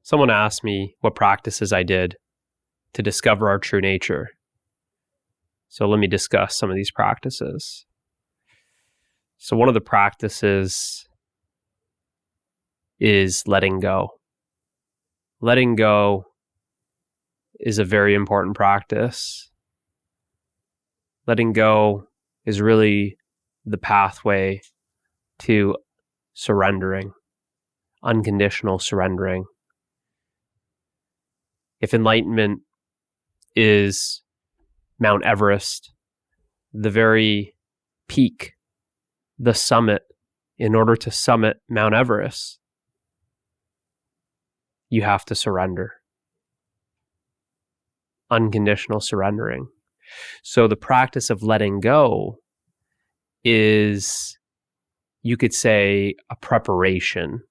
Someone asked me what practices I did to discover our true nature. So let me discuss some of these practices. So one of the practices is letting go. Letting go is a very important practice. Letting go is really the pathway to surrendering, unconditional surrendering. If enlightenment is Mount Everest, the very peak, the summit, in order to summit Mount Everest, you have to surrender. Unconditional surrendering. So the practice of letting go is, you could say, a preparation.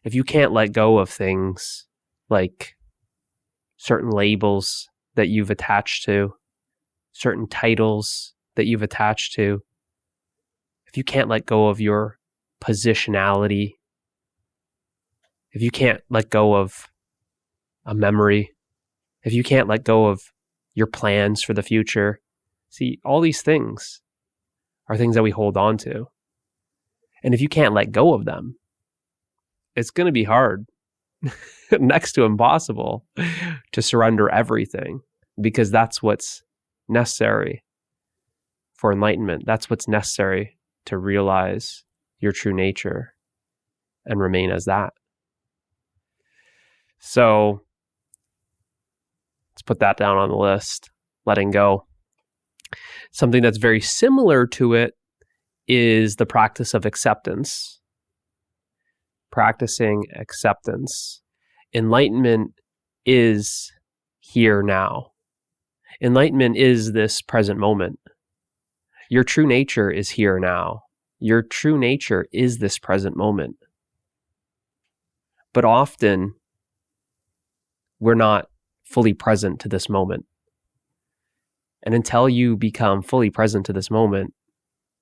If you can't let go of things like certain labels that you've attached to, certain titles that you've attached to, if you can't let go of your positionality, if you can't let go of a memory, if you can't let go of your plans for the future, see, all these things are things that we hold on to. And if you can't let go of them, it's going to be hard, next to impossible, to surrender everything, because that's what's necessary for enlightenment. That's what's necessary to realize your true nature and remain as that. So let's put that down on the list, letting go. Something that's very similar to it is the practice of acceptance. Practicing acceptance. Enlightenment is here now. Enlightenment is this present moment. Your true nature is here now. Your true nature is this present moment. But often, we're not fully present to this moment. And until you become fully present to this moment,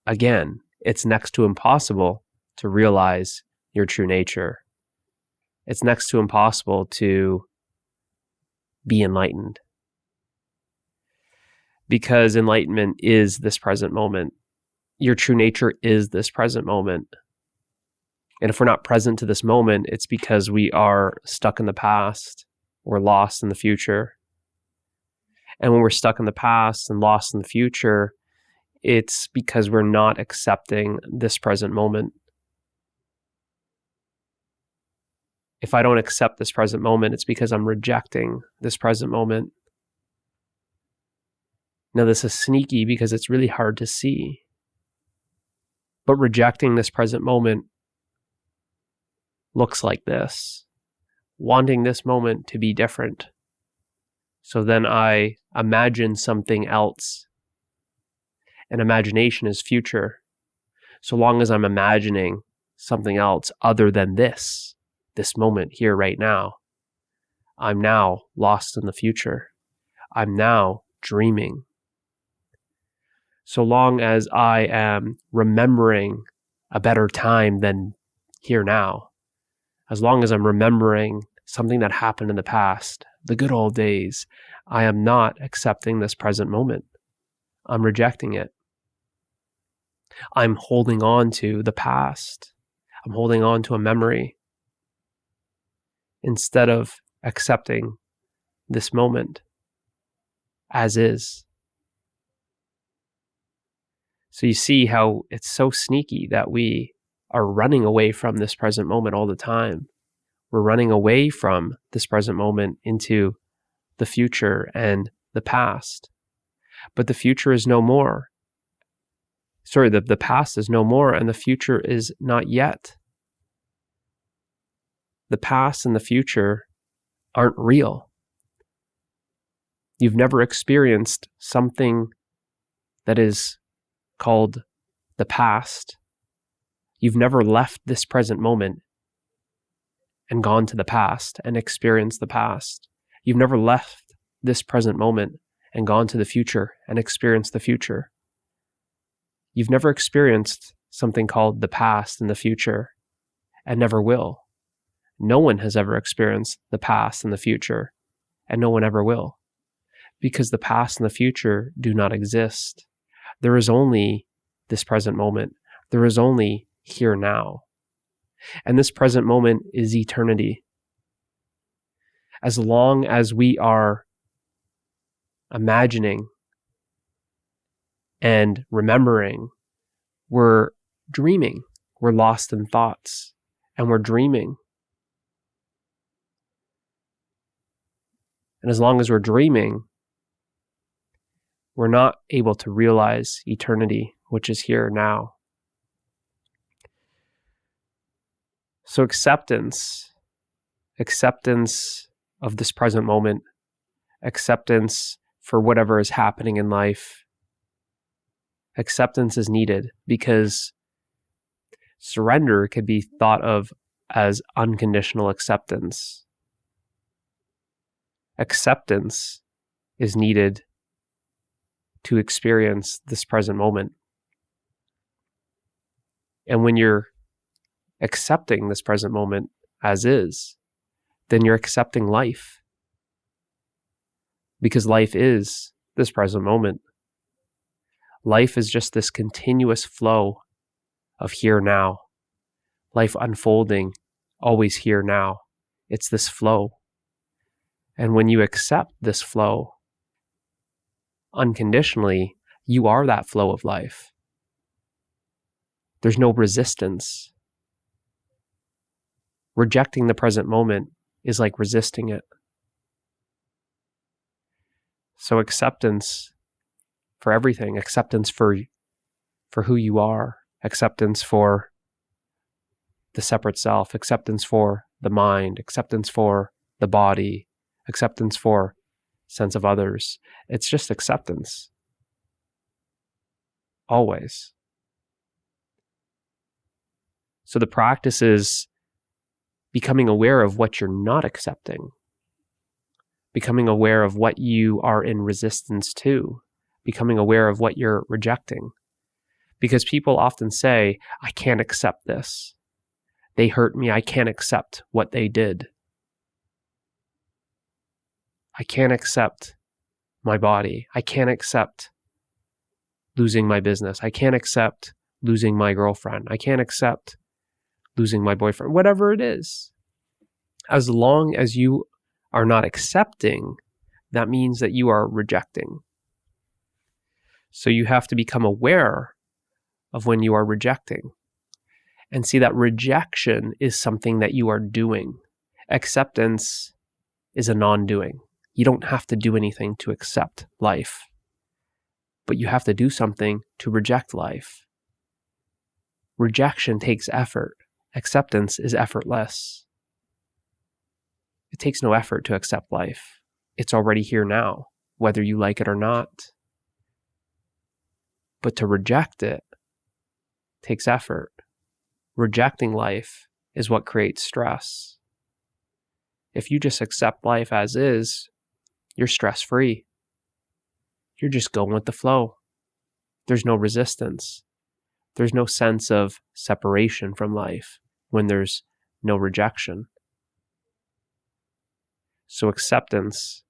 again, it's next to impossible to realize your true nature. It's next to impossible to be enlightened. Because enlightenment is this present moment. Your true nature is this present moment. And if we're not present to this moment, it's because we are stuck in the past or lost in the future. And when we're stuck in the past and lost in the future, it's because we're not accepting this present moment. If I don't accept this present moment, it's because I'm rejecting this present moment. Now, this is sneaky because it's really hard to see. But rejecting this present moment looks like this. Wanting this moment to be different. So then I imagine something else. And imagination is future. So long as I'm imagining something else other than this moment here right now, I'm now lost in the future. I'm now dreaming. So long as I am remembering a better time than here now, as long as I'm remembering something that happened in the past, the good old days, I am not accepting this present moment. I'm rejecting it. I'm holding on to the past. I'm holding on to a memory instead of accepting this moment as is. So you see how it's so sneaky that we are running away from this present moment all the time. We're running away from this present moment into the future and the past. But the future is no more. The past is no more, and the future is not yet. The past and the future aren't real. You've never experienced something that is called the past. You've never left this present moment and gone to the past and experienced the past. You've never left this present moment and gone to the future and experienced the future. You've never experienced something called the past and the future, and never will. No one has ever experienced the past and the future, and no one ever will, because the past and the future do not exist. There is only this present moment. There is only here now. And this present moment is eternity. As long as we are imagining and remembering, we're dreaming. We're lost in thoughts, and we're dreaming. And as long as we're dreaming, we're not able to realize eternity, which is here now. So acceptance of this present moment, acceptance for whatever is happening in life, acceptance is needed, because surrender could be thought of as unconditional acceptance. Acceptance is needed to experience this present moment. And when you're accepting this present moment as is, then you're accepting life. Because life is this present moment. Life is just this continuous flow of here now. Life unfolding, always here now. It's this flow. And when you accept this flow unconditionally, you are that flow of life. There's no resistance. Rejecting the present moment is like resisting it. So acceptance for everything, acceptance for who you are, acceptance for the separate self, acceptance for the mind, acceptance for the body, acceptance for sense of others. It's just acceptance. Always. So the practice is becoming aware of what you're not accepting, becoming aware of what you are in resistance to, becoming aware of what you're rejecting. Because people often say, I can't accept this. They hurt me. I can't accept what they did. I can't accept my body. I can't accept losing my business. I can't accept losing my girlfriend. I can't accept losing my boyfriend. Whatever it is. As long as you are not accepting, that means that you are rejecting. So you have to become aware of when you are rejecting. And see that rejection is something that you are doing. Acceptance is a non-doing. You don't have to do anything to accept life, but you have to do something to reject life. Rejection takes effort. Acceptance is effortless. It takes no effort to accept life. It's already here now, whether you like it or not. But to reject it takes effort. Rejecting life is what creates stress. If you just accept life as is, you're stress-free. You're just going with the flow. There's no resistance. There's no sense of separation from life when there's no rejection. So acceptance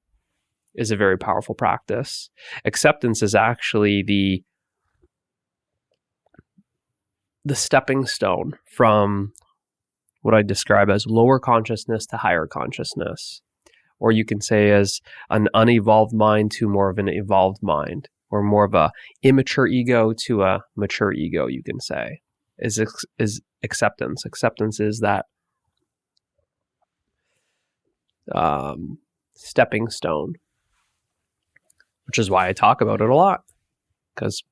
is a very powerful practice. Acceptance is actually the stepping stone from what I describe as lower consciousness to higher consciousness. Or you can say as an unevolved mind to more of an evolved mind, or more of a immature ego to a mature ego, you can say, is acceptance. Acceptance is that stepping stone, which is why I talk about it a lot, because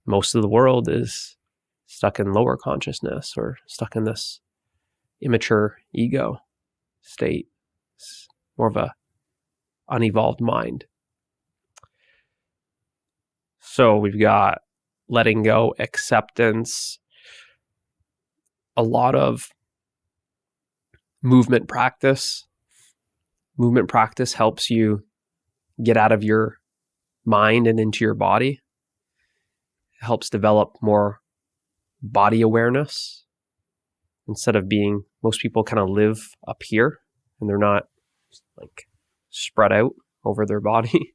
most of the world is stuck in lower consciousness or stuck in this immature ego state. It's more of a unevolved mind. So we've got letting go, acceptance, a lot of movement practice. Movement practice helps you get out of your mind and into your body. It helps develop more body awareness. instead of being, most people kind of live up here and they're not like spread out over their body.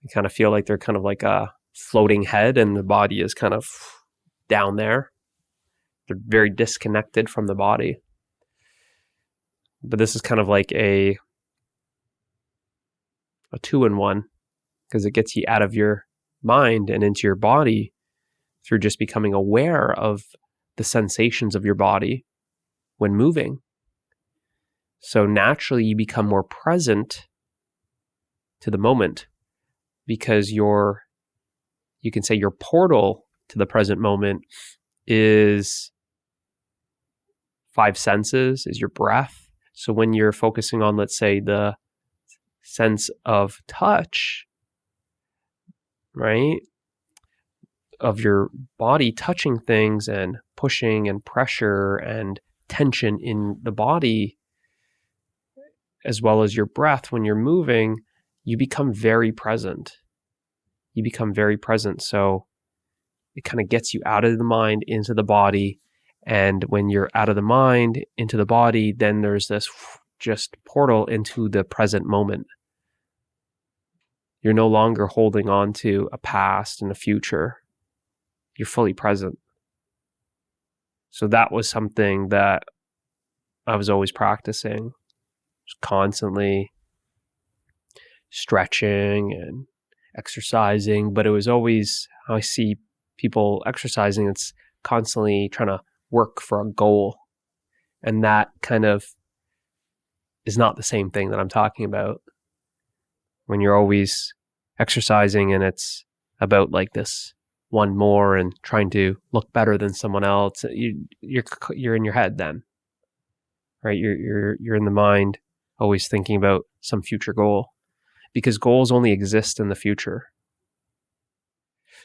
You kind of feel like they're kind of like a floating head and the body is kind of down there. They're very disconnected from the body. But this is kind of like a 2-in-1, because it gets you out of your mind and into your body through just becoming aware of the sensations of your body when moving. So naturally you become more present to the moment, because you can say your portal to the present moment is 5 senses, is your breath. So when you're focusing on, let's say, the sense of touch, right, of your body touching things and pushing and pressure and tension in the body, as well as your breath when you're moving, you become very present. You become very present. So it kind of gets you out of the mind into the body. And when you're out of the mind into the body, then there's this just portal into the present moment. You're no longer holding on to a past and a future. You're fully present. So that was something that I was always practicing, just constantly stretching and exercising. But it was always how I see people exercising, it's constantly trying to work for a goal. And that kind of is not the same thing that I'm talking about. When you're always exercising and it's about like this one more and trying to look better than someone else, you're in your head then, right? You're in the mind, always thinking about some future goal, because goals only exist in the future.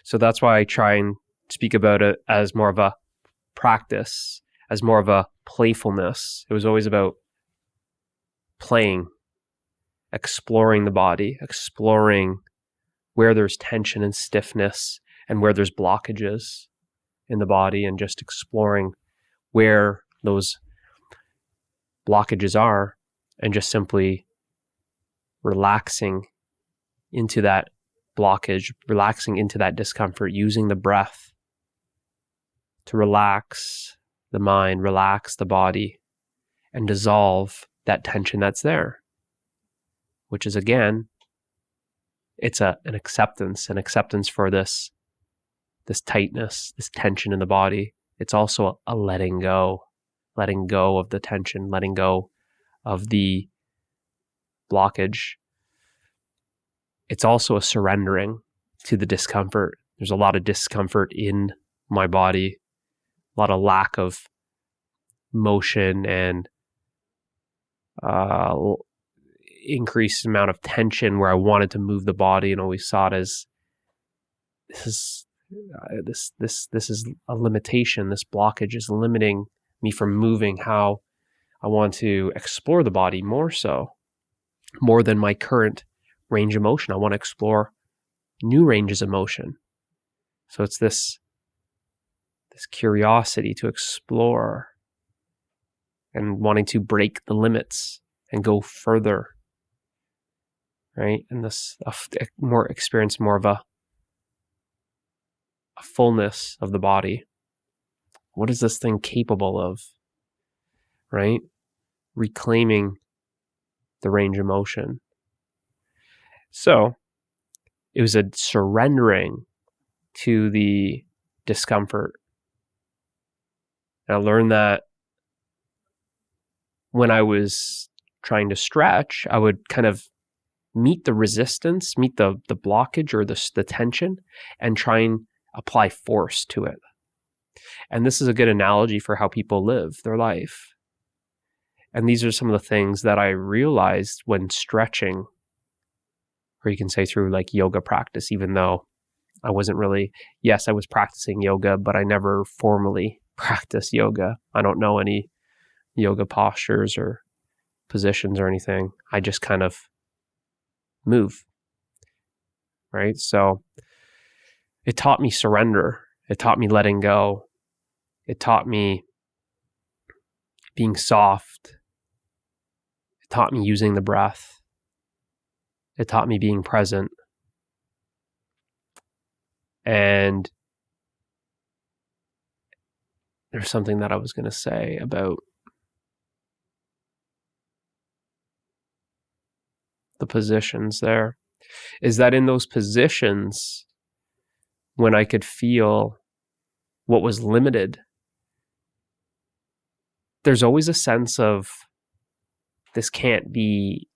So that's why I try and speak about it as more of a practice, as more of a playfulness. It was always about playing, exploring the body, exploring where there's tension and stiffness and where there's blockages in the body, and just exploring where those blockages are and just simply relaxing into that blockage, relaxing into that discomfort, using the breath to relax the mind, relax the body, and dissolve that tension that's there, which is, again, it's an acceptance for this tightness, this tension in the body. It's also a letting go of the tension, letting go of the blockage. It's also a surrendering to the discomfort. There's a lot of discomfort in my body, a lot of lack of motion and increased amount of tension where I wanted to move the body and always saw it as this is a limitation. This blockage is limiting me from moving how I want to explore the body more than my current range of motion. I want to explore new ranges of motion. So it's this curiosity to explore and wanting to break the limits and go further, right? And this experience more of a fullness of the body. What is this thing capable of, right? Reclaiming the range of motion. So it was a surrendering to the discomfort. And I learned that when I was trying to stretch, I would kind of meet the resistance, meet the blockage or the tension, and try and apply force to it. And this is a good analogy for how people live their life. And these are some of the things that I realized when stretching, or you can say through like yoga practice, even though I wasn't really, yes, I was practicing yoga, but I never formally practiced yoga. I don't know any yoga postures or positions or anything. I just kind of move, right? So it taught me surrender. It taught me letting go. It taught me being soft. It taught me using the breath. It taught me being present. And there's something that I was going to say about the positions there, is that in those positions, when I could feel what was limited, there's always a sense of, this can't be,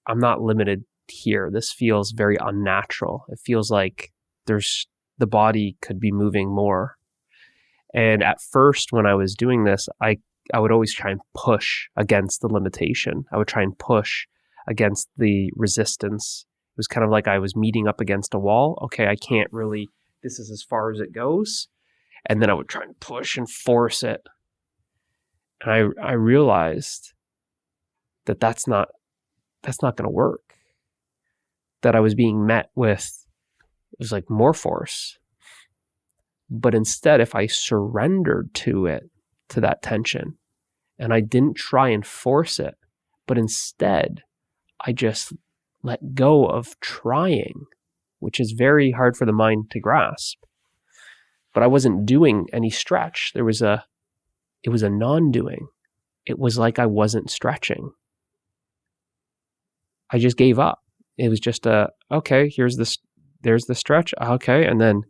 I'm not limited here. This feels very unnatural. It feels like the body could be moving more. And at first, when I was doing this, I would always try and push against the limitation. I would try and push against the resistance. It was kind of like I was meeting up against a wall. Okay, I can't really, this is as far as it goes. And then I would try and push and force it. And I realized that that's not going to work. That I was being met with, it was like more force. But instead, if I surrendered to it, to that tension, and I didn't try and force it, but instead I just let go of trying, which is very hard for the mind to grasp. But I wasn't doing any stretch. It was a non-doing. It was like I wasn't stretching. I just gave up. It was just okay, there's the stretch. Okay. And then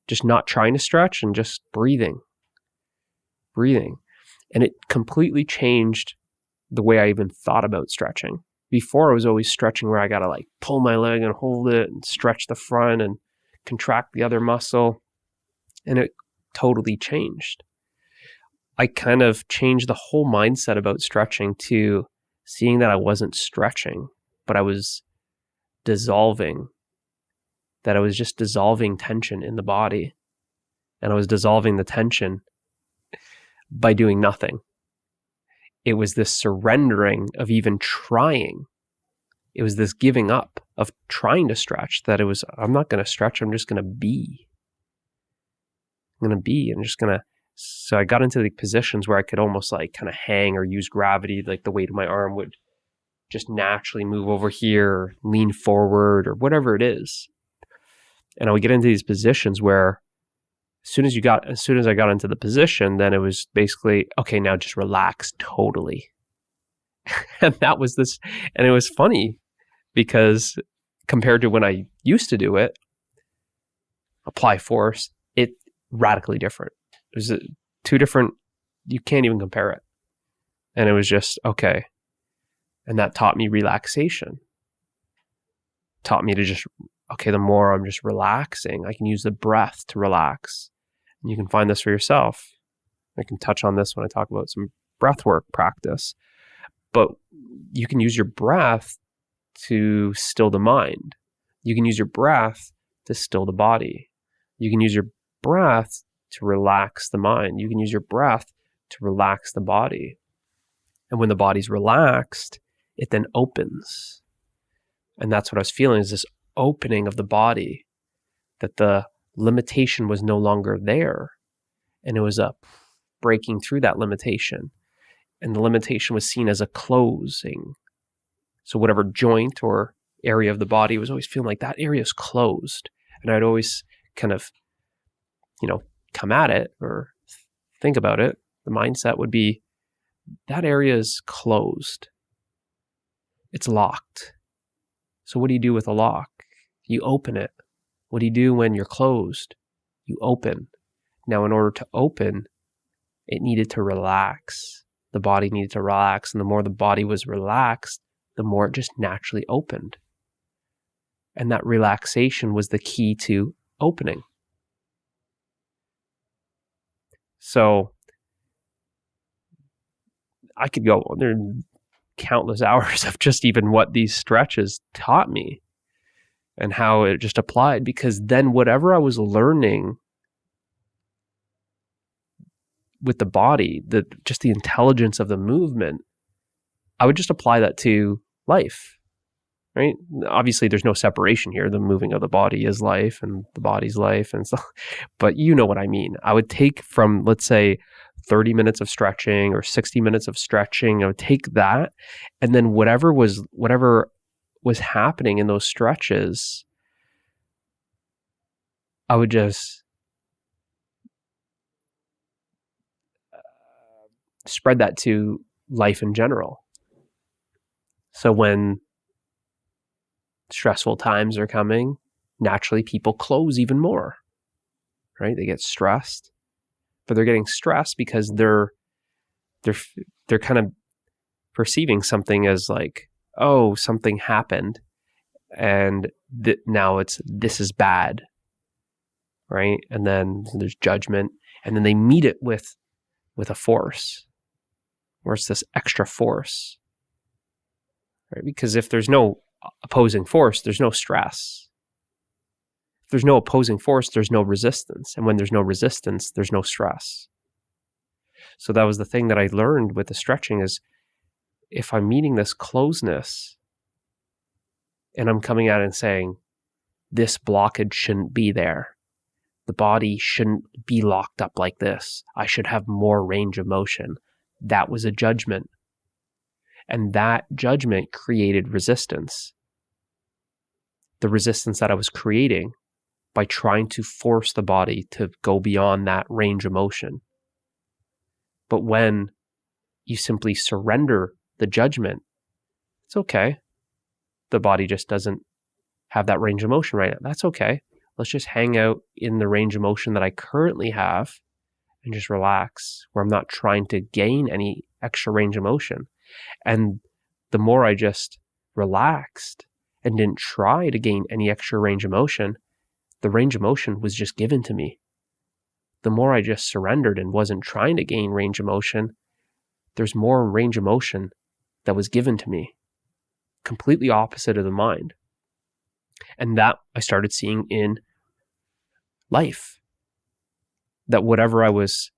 just not trying to stretch and just breathing. And it completely changed the way I even thought about stretching. Before, I was always stretching where I got to like pull my leg and hold it and stretch the front and contract the other muscle. And it totally changed. I kind of changed the whole mindset about stretching to seeing that I wasn't stretching, but I was dissolving. That I was just dissolving tension in the body. And I was dissolving the tension by doing nothing. It was this surrendering of even trying. It was this giving up of trying to stretch, that it was, I'm not going to stretch, I'm just going to be. So I got into the positions where I could almost like kind of hang or use gravity, like the weight of my arm would just naturally move over here, or lean forward, or whatever it is. And I would get into these positions where as soon as I got into the position, then it was basically, okay, now just relax totally. And that was this, and it was funny because compared to when I used to do it, apply force, it radically different. It was two different, you can't even compare it. And it was just, okay. And that taught me relaxation. Taught me to just, okay, the more I'm just relaxing, I can use the breath to relax. And you can find this for yourself. I can touch on this when I talk about some breath work practice. But you can use your breath to still the mind. You can use your breath to still the body. You can use your breath to relax the mind. You can use your breath to relax the body. And when the body's relaxed, it then opens. And that's what I was feeling, is this opening of the body, that the limitation was no longer there. And it was a breaking through that limitation. And the limitation was seen as a closing. So whatever joint or area of the body was always feeling like that area is closed. And I'd always kind of, come at it or think about it. The mindset would be, that area is closed. It's locked. So what do you do with a lock? You open it. What do you do when you're closed? You open. Now, in order to open, it needed to relax. The body needed to relax. And the more the body was relaxed, the more it just naturally opened. And that relaxation was the key to opening. So I could go, there are countless hours of just even what these stretches taught me and how it just applied, because then whatever I was learning with the body, just the intelligence of the movement, I would just apply that to life, right? Obviously, there's no separation here. The moving of the body is life and the body's life and stuff, but you know what I mean. I would take from, let's say, 30 minutes of stretching or 60 minutes of stretching. I would take that, and then whatever was happening in those stretches, I would just spread that to life in general. So when stressful times are coming, naturally people close even more, right? They get stressed, but they're getting stressed because they're kind of perceiving something as like, oh, something happened, and now this is bad, right? And then there's judgment, and then they meet it with a force, where it's this extra force, right? Because if there's no opposing force, there's no stress. If there's no opposing force, there's no resistance. And when there's no resistance, there's no stress. So that was the thing that I learned with the stretching is, if I'm meeting this closeness and I'm coming at it and saying, this blockage shouldn't be there. The body shouldn't be locked up like this. I should have more range of motion. That was a judgment. And that judgment created resistance. The resistance that I was creating by trying to force the body to go beyond that range of motion. But when you simply surrender the judgment, it's okay. The body just doesn't have that range of motion right now. That's okay. Let's just hang out in the range of motion that I currently have and just relax, where I'm not trying to gain any extra range of motion. And the more I just relaxed and didn't try to gain any extra range of motion, the range of motion was just given to me. The more I just surrendered and wasn't trying to gain range of motion, there's more range of motion that was given to me, completely opposite of the mind. And that I started seeing in life. That whatever I was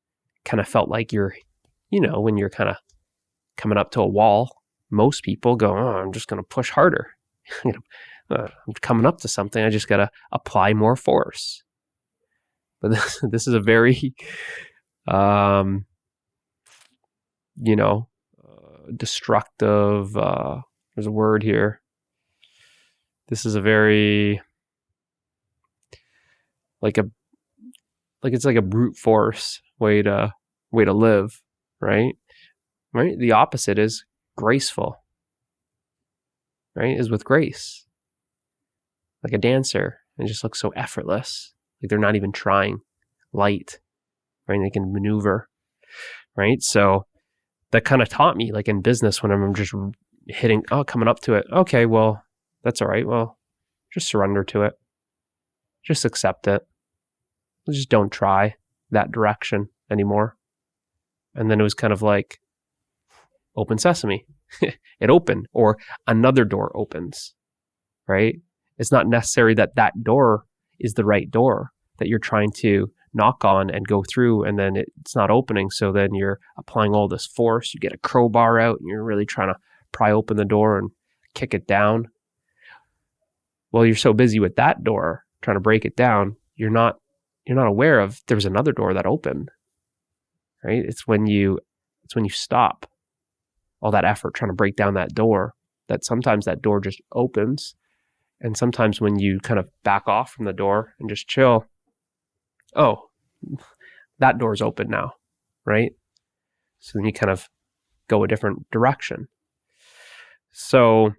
kind of felt like when you're kind of coming up to a wall, most people go, oh, I'm just going to push harder. I'm coming up to something. I just got to apply more force. But this is a very, destructive, there's a word here. This is a very, it's like a brute force way to live, right? Right? The opposite is graceful, right? Is with grace. Like a dancer, and just looks so effortless. Like they're not even trying. Light, right? They can maneuver, right? So that kind of taught me, like in business, when I'm just coming up to it. Okay, well, that's all right. Well, just surrender to it. Just accept it. Just don't try that direction anymore. And then it was kind of like open sesame. It opened, or another door opens, right? It's not necessary that door is the right door that you're trying to knock on and go through, and then it's not opening. So then you're applying all this force. You get a crowbar out and you're really trying to pry open the door and kick it down. Well, you're so busy with that door trying to break it down, you're not aware of there was another door that opened, right? It's when you stop all that effort trying to break down that door, that sometimes that door just opens. And sometimes when you kind of back off from the door and just chill, oh, that door's open now, right? So then you kind of go a different direction. So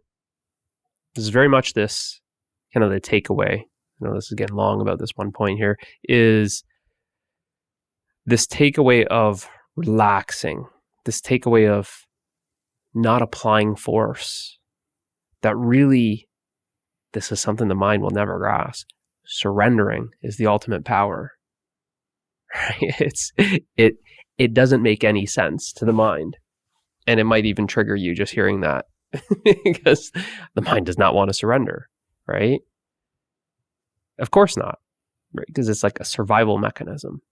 this is very much this kind of the takeaway. I know this is getting long about this one point here, is this takeaway of relaxing, this takeaway of not applying force, that really, this is something the mind will never grasp. Surrendering is the ultimate power. Right? It doesn't make any sense to the mind. And it might even trigger you just hearing that because the mind does not want to surrender, right? Of course not, right? Because it's like a survival mechanism,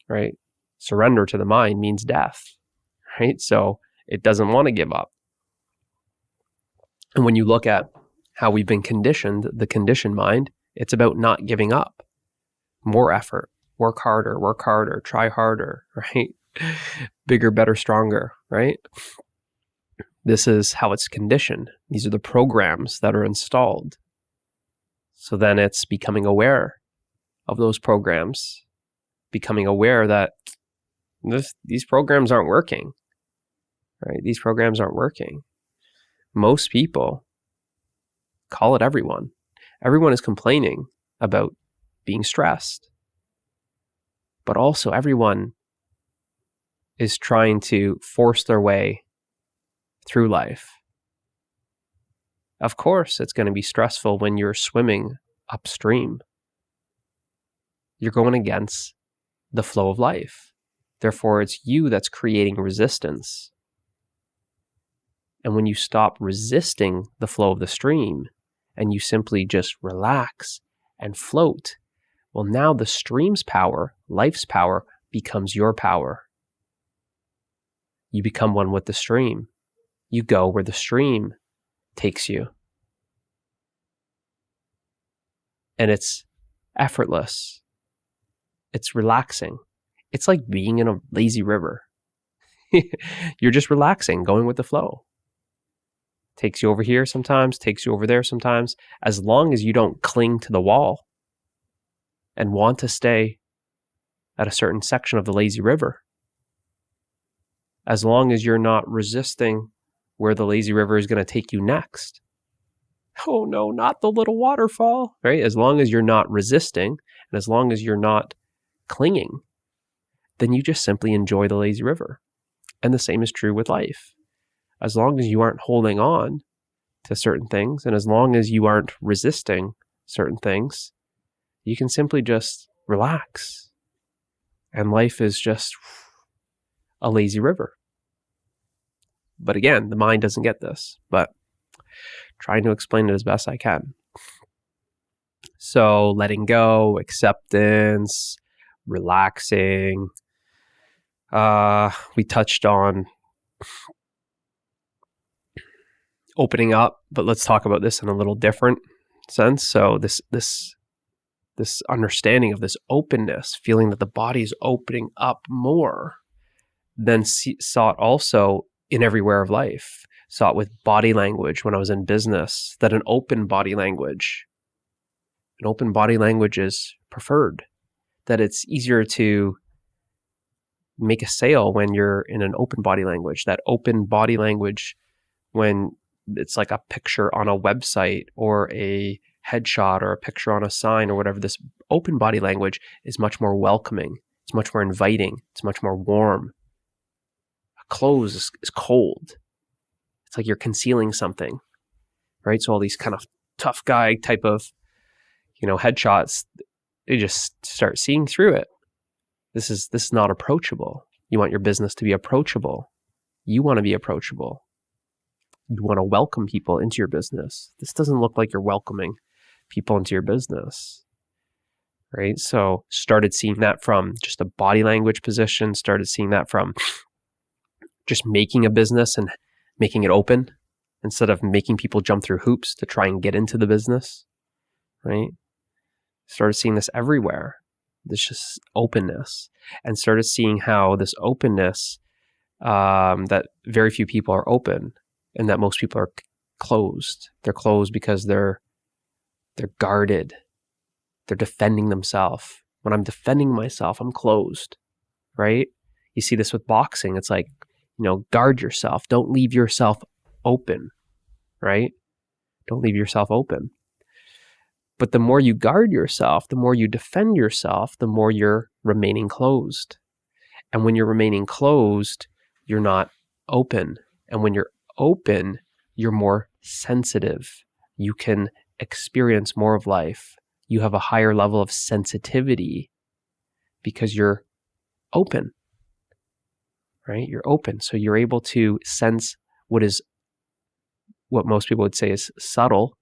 right? Surrender to the mind means death, right? So it doesn't want to give up. And when you look at how we've been conditioned, the conditioned mind, it's about not giving up. More effort, work harder, try harder, right? Bigger, better, stronger, right? This is how it's conditioned. These are the programs that are installed. So then it's becoming aware of those programs, becoming aware that these programs aren't working, right? These programs aren't working. Most people, call it everyone. Everyone is complaining about being stressed, but also everyone is trying to force their way through life. Of course, it's going to be stressful when you're swimming upstream. You're going against the flow of life. Therefore, it's you that's creating resistance. And when you stop resisting the flow of the stream and you simply just relax and float, well, now the stream's power, life's power, becomes your power. You become one with the stream. You go where the stream takes you. And it's effortless. It's relaxing. It's like being in a lazy river. You're just relaxing, going with the flow. Takes you over here sometimes, takes you over there sometimes, as long as you don't cling to the wall and want to stay at a certain section of the lazy river. As long as you're not resisting where the lazy river is going to take you next. Oh no, not the little waterfall, right? As long as you're not resisting and as long as you're not clinging, then you just simply enjoy the lazy river. And the same is true with life. As long as you aren't holding on to certain things and as long as you aren't resisting certain things, you can simply just relax. And life is just a lazy river. But again, the mind doesn't get this, but trying to explain it as best I can. So letting go, acceptance, relaxing. We touched on opening up, but let's talk about this in a little different sense. So this understanding of this openness, feeling that the body is opening up more, then sought also in everywhere of life. Saw it with body language when I was in business, that an open body language is preferred, that it's easier to make a sale when you're in an open body language. That open body language, when it's like a picture on a website or a headshot or a picture on a sign or whatever, this open body language is much more welcoming. It's much more inviting. It's much more warm. A close is cold. It's like you're concealing something, right? So all these kind of tough guy type of, headshots, they just start seeing through it. This is not approachable. You want your business to be approachable. You want to be approachable. You want to welcome people into your business. This doesn't look like you're welcoming people into your business, right? So started seeing that from just a body language position, started seeing that from just making a business and making it open instead of making people jump through hoops to try and get into the business, right? Started seeing this everywhere. This just openness, and started seeing how this openness, that very few people are open and that most people are closed. They're closed because they're guarded. They're defending themselves. When I'm defending myself, I'm closed, right? You see this with boxing. It's like, guard yourself. Don't leave yourself open, right? Don't leave yourself open. But the more you guard yourself, the more you defend yourself, the more you're remaining closed. And when you're remaining closed, you're not open. And when you're open, you're more sensitive. You can experience more of life. You have a higher level of sensitivity because you're open, right? You're open. So you're able to sense what most people would say is subtle.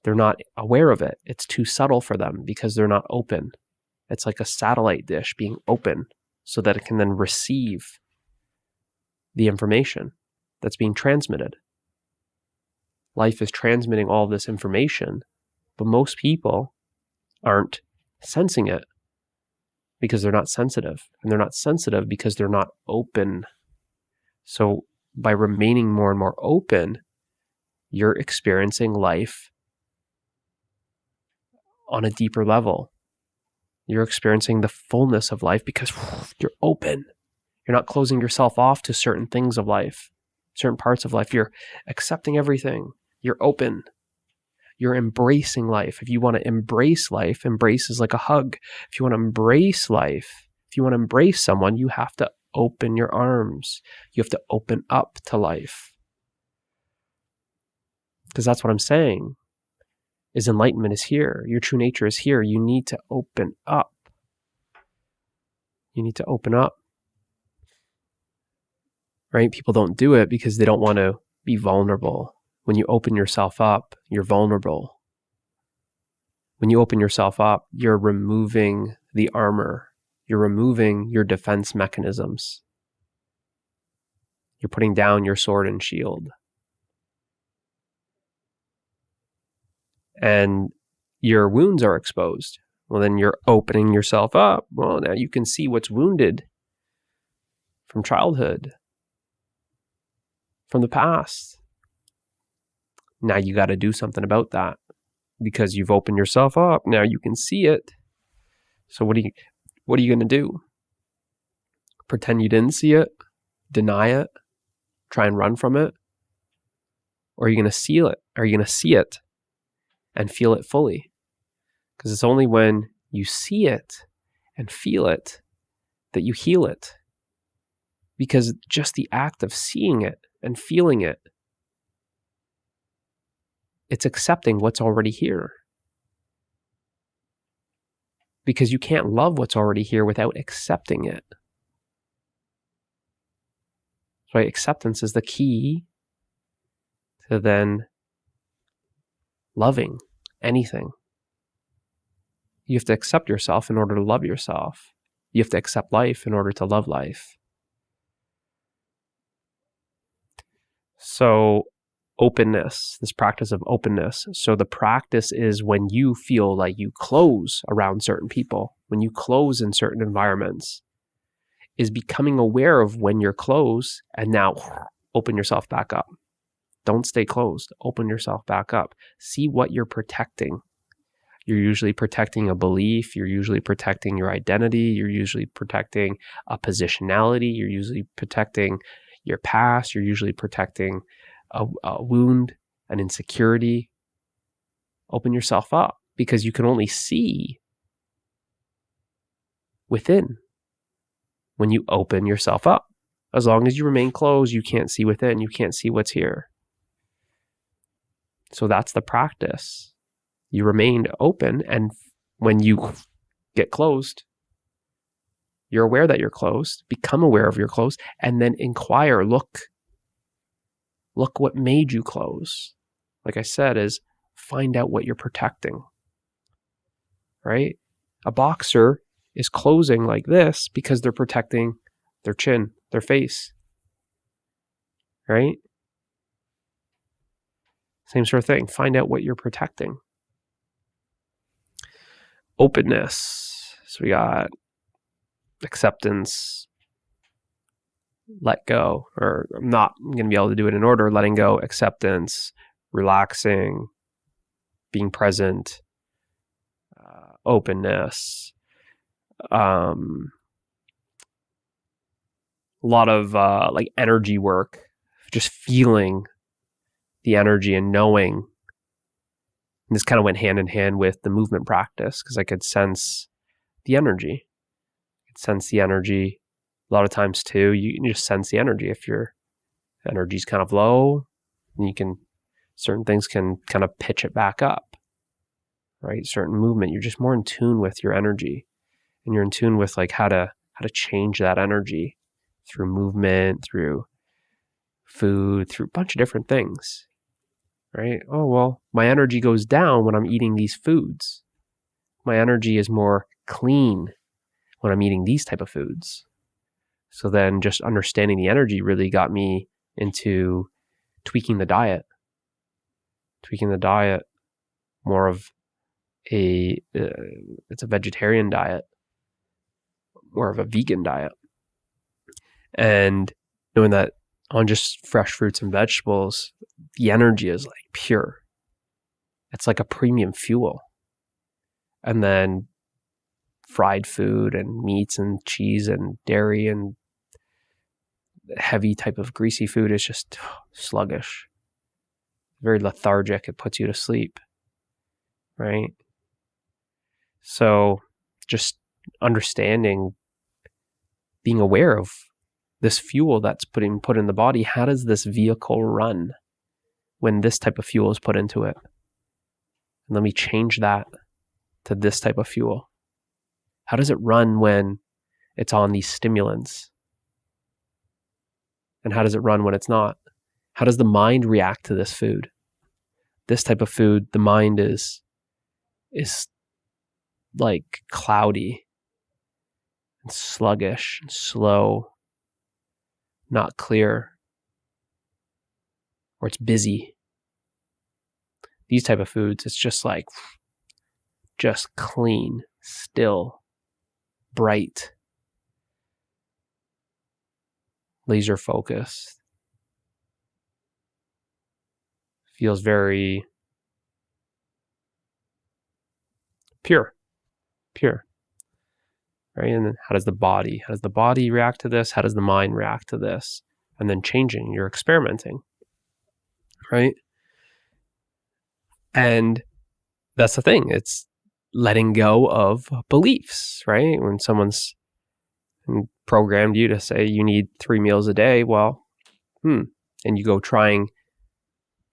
They're not aware of it. It's too subtle for them because they're not open. It's like a satellite dish being open so that it can then receive the information that's being transmitted. Life is transmitting all of this information, but most people aren't sensing it. because they're not sensitive. And they're not sensitive because they're not open. So by remaining more and more open, you're experiencing life on a deeper level. You're experiencing the fullness of life because you're open. You're not closing yourself off to certain things of life, certain parts of life. You're accepting everything. You're open. You're embracing life. If you want to embrace life, embrace is like a hug. If you want to embrace life, if you want to embrace someone, you have to open your arms. You have to open up to life. Because that's what I'm saying, is enlightenment is here. Your true nature is here. You need to open up. You need to open up. Right? People don't do it because they don't want to be vulnerable. When you open yourself up, you're vulnerable. When you open yourself up, you're removing the armor. You're removing your defense mechanisms. You're putting down your sword and shield. And your wounds are exposed. Well, then you're opening yourself up. Well, now you can see what's wounded from childhood, from the past. Now you got to do something about that because you've opened yourself up. Now you can see it. So what are you going to do? Pretend you didn't see it? Deny it? Try and run from it? Or are you going to see it? Are you going to see it and feel it fully? Because it's only when you see it and feel it that you heal it. Because just the act of seeing it and feeling it, it's accepting what's already here. Because you can't love what's already here without accepting it. Right? Acceptance is the key to then loving anything. You have to accept yourself in order to love yourself. You have to accept life in order to love life. So openness, this practice of openness. So the practice is when you feel like you close around certain people, when you close in certain environments, is becoming aware of when you're closed and now open yourself back up. Don't stay closed. Open yourself back up. See what you're protecting. You're usually protecting a belief. You're usually protecting your identity. You're usually protecting a positionality. You're usually protecting your past. You're usually protecting a wound, an insecurity. Open yourself up because you can only see within when you open yourself up. As long as you remain closed, you can't see within. You can't see what's here. So that's the practice. You remained open, and when you get closed, you're aware that you're closed, become aware of your closed, and then inquire, look what made you close. Like I said, is find out what you're protecting, right? A boxer is closing like this because they're protecting their chin, their face, right? Same sort of thing. Find out what you're protecting. Openness. So we got acceptance, let go, or I'm not going to be able to do it in order. Letting go, acceptance, relaxing, being present, openness. A lot of like energy work, just feeling the energy and knowing. And this kind of went hand in hand with the movement practice because I could sense the energy. I could sense the energy. A lot of times too, you can just sense the energy. If your energy's kind of low, then certain things can kind of pitch it back up, right? Certain movement, you're just more in tune with your energy, and you're in tune with like how to change that energy through movement, through food, through a bunch of different things, right? Oh, well, my energy goes down when I'm eating these foods. My energy is more clean when I'm eating these type of foods. So then just understanding the energy really got me into tweaking the diet more of it's a vegetarian diet. more of a vegan diet. And knowing that on just fresh fruits and vegetables, the energy is like pure. It's like a premium fuel. And then fried food and meats and cheese and dairy and heavy type of greasy food is just sluggish, very lethargic. It puts you to sleep, right? So just understanding, being aware of this fuel that's put in the body. How does this vehicle run when this type of fuel is put into it? And let me change that to this type of fuel. How does it run when it's on these stimulants? And how does it run when it's not? How does the mind react to this food? This type of food, the mind is like cloudy and sluggish and slow, not clear, or it's busy. These type of foods, it's just like, just clean, still, bright, laser focused. Feels very pure, right? And then how does the body react to this? How does the mind react to this? And then changing, you're experimenting, right? And that's the thing. It's letting go of beliefs, right? When someone's programmed you to say you need 3 meals a day, well, and you go trying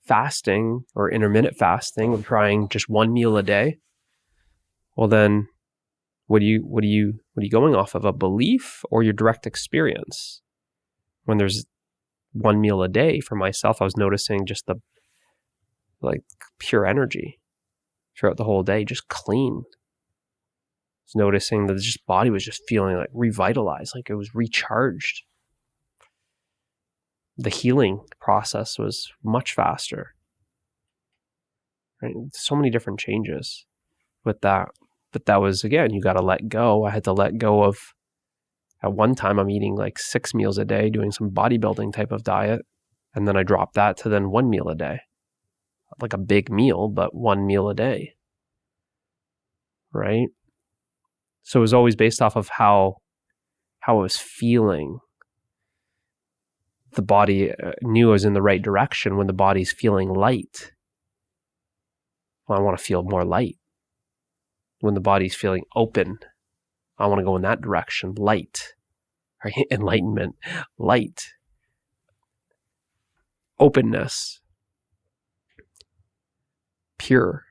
fasting or intermittent fasting or trying just 1 meal a day, well then what are you going off of? A belief or your direct experience? When there's 1 meal a day, for myself, I was noticing just the like pure energy throughout the whole day, just clean. I was noticing that the body was just feeling like revitalized, like it was recharged. The healing process was much faster. Right? So many different changes with that. But that was, again, you got to let go. I had to let go of, at one time, I'm eating like 6 meals a day, doing some bodybuilding type of diet. And then I dropped that to then 1 meal a day. Like a big meal, but 1 meal a day. Right? So it was always based off of how I was feeling. The body knew I was in the right direction when the body's feeling light. Well, I want to feel more light. When the body's feeling open, I want to go in that direction. Light, right? Enlightenment, light, openness, pure,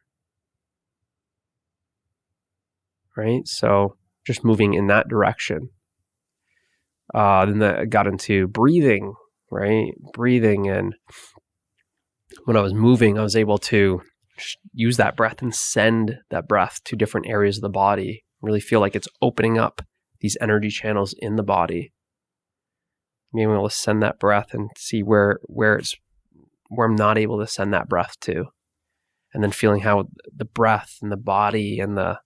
right? So just moving in that direction. Then that got into breathing, right? Breathing, and when I was moving, I was able to use that breath and send that breath to different areas of the body. Really feel like it's opening up these energy channels in the body. Being able to send that breath and see where I'm not able to send that breath to. And then feeling how the breath and the body and the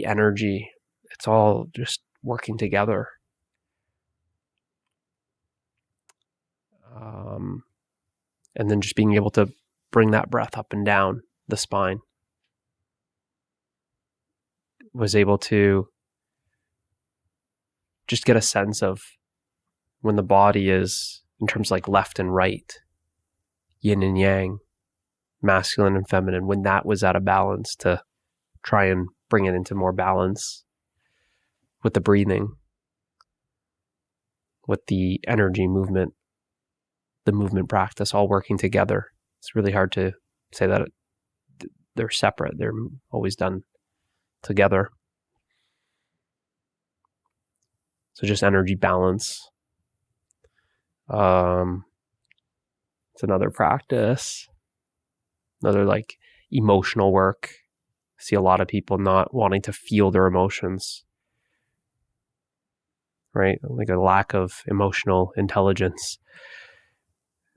energy, it's all just working together. And then just being able to bring that breath up and down the spine. Was able to just get a sense of when the body is, in terms of like left and right, yin and yang, masculine and feminine, when that was out of balance, to try and bring it into more balance with the breathing, with the energy movement, the movement practice, all working together. It's really hard to say that they're separate. They're always done together. So just energy balance. It's another practice. Another like emotional work. I see a lot of people not wanting to feel their emotions. Right? Like a lack of emotional intelligence.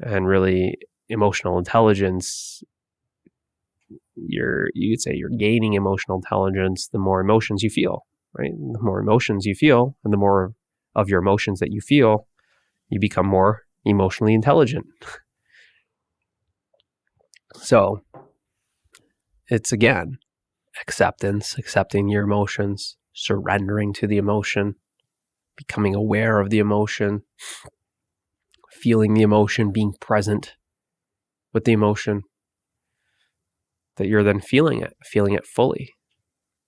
And really, emotional intelligence, you could say you're gaining emotional intelligence the more emotions you feel. right? And the more emotions you feel, and the more of your emotions that you feel, you become more emotionally intelligent. So it's, again, acceptance, accepting your emotions, surrendering to the emotion, becoming aware of the emotion, feeling the emotion, being present with the emotion, that you're then feeling it fully.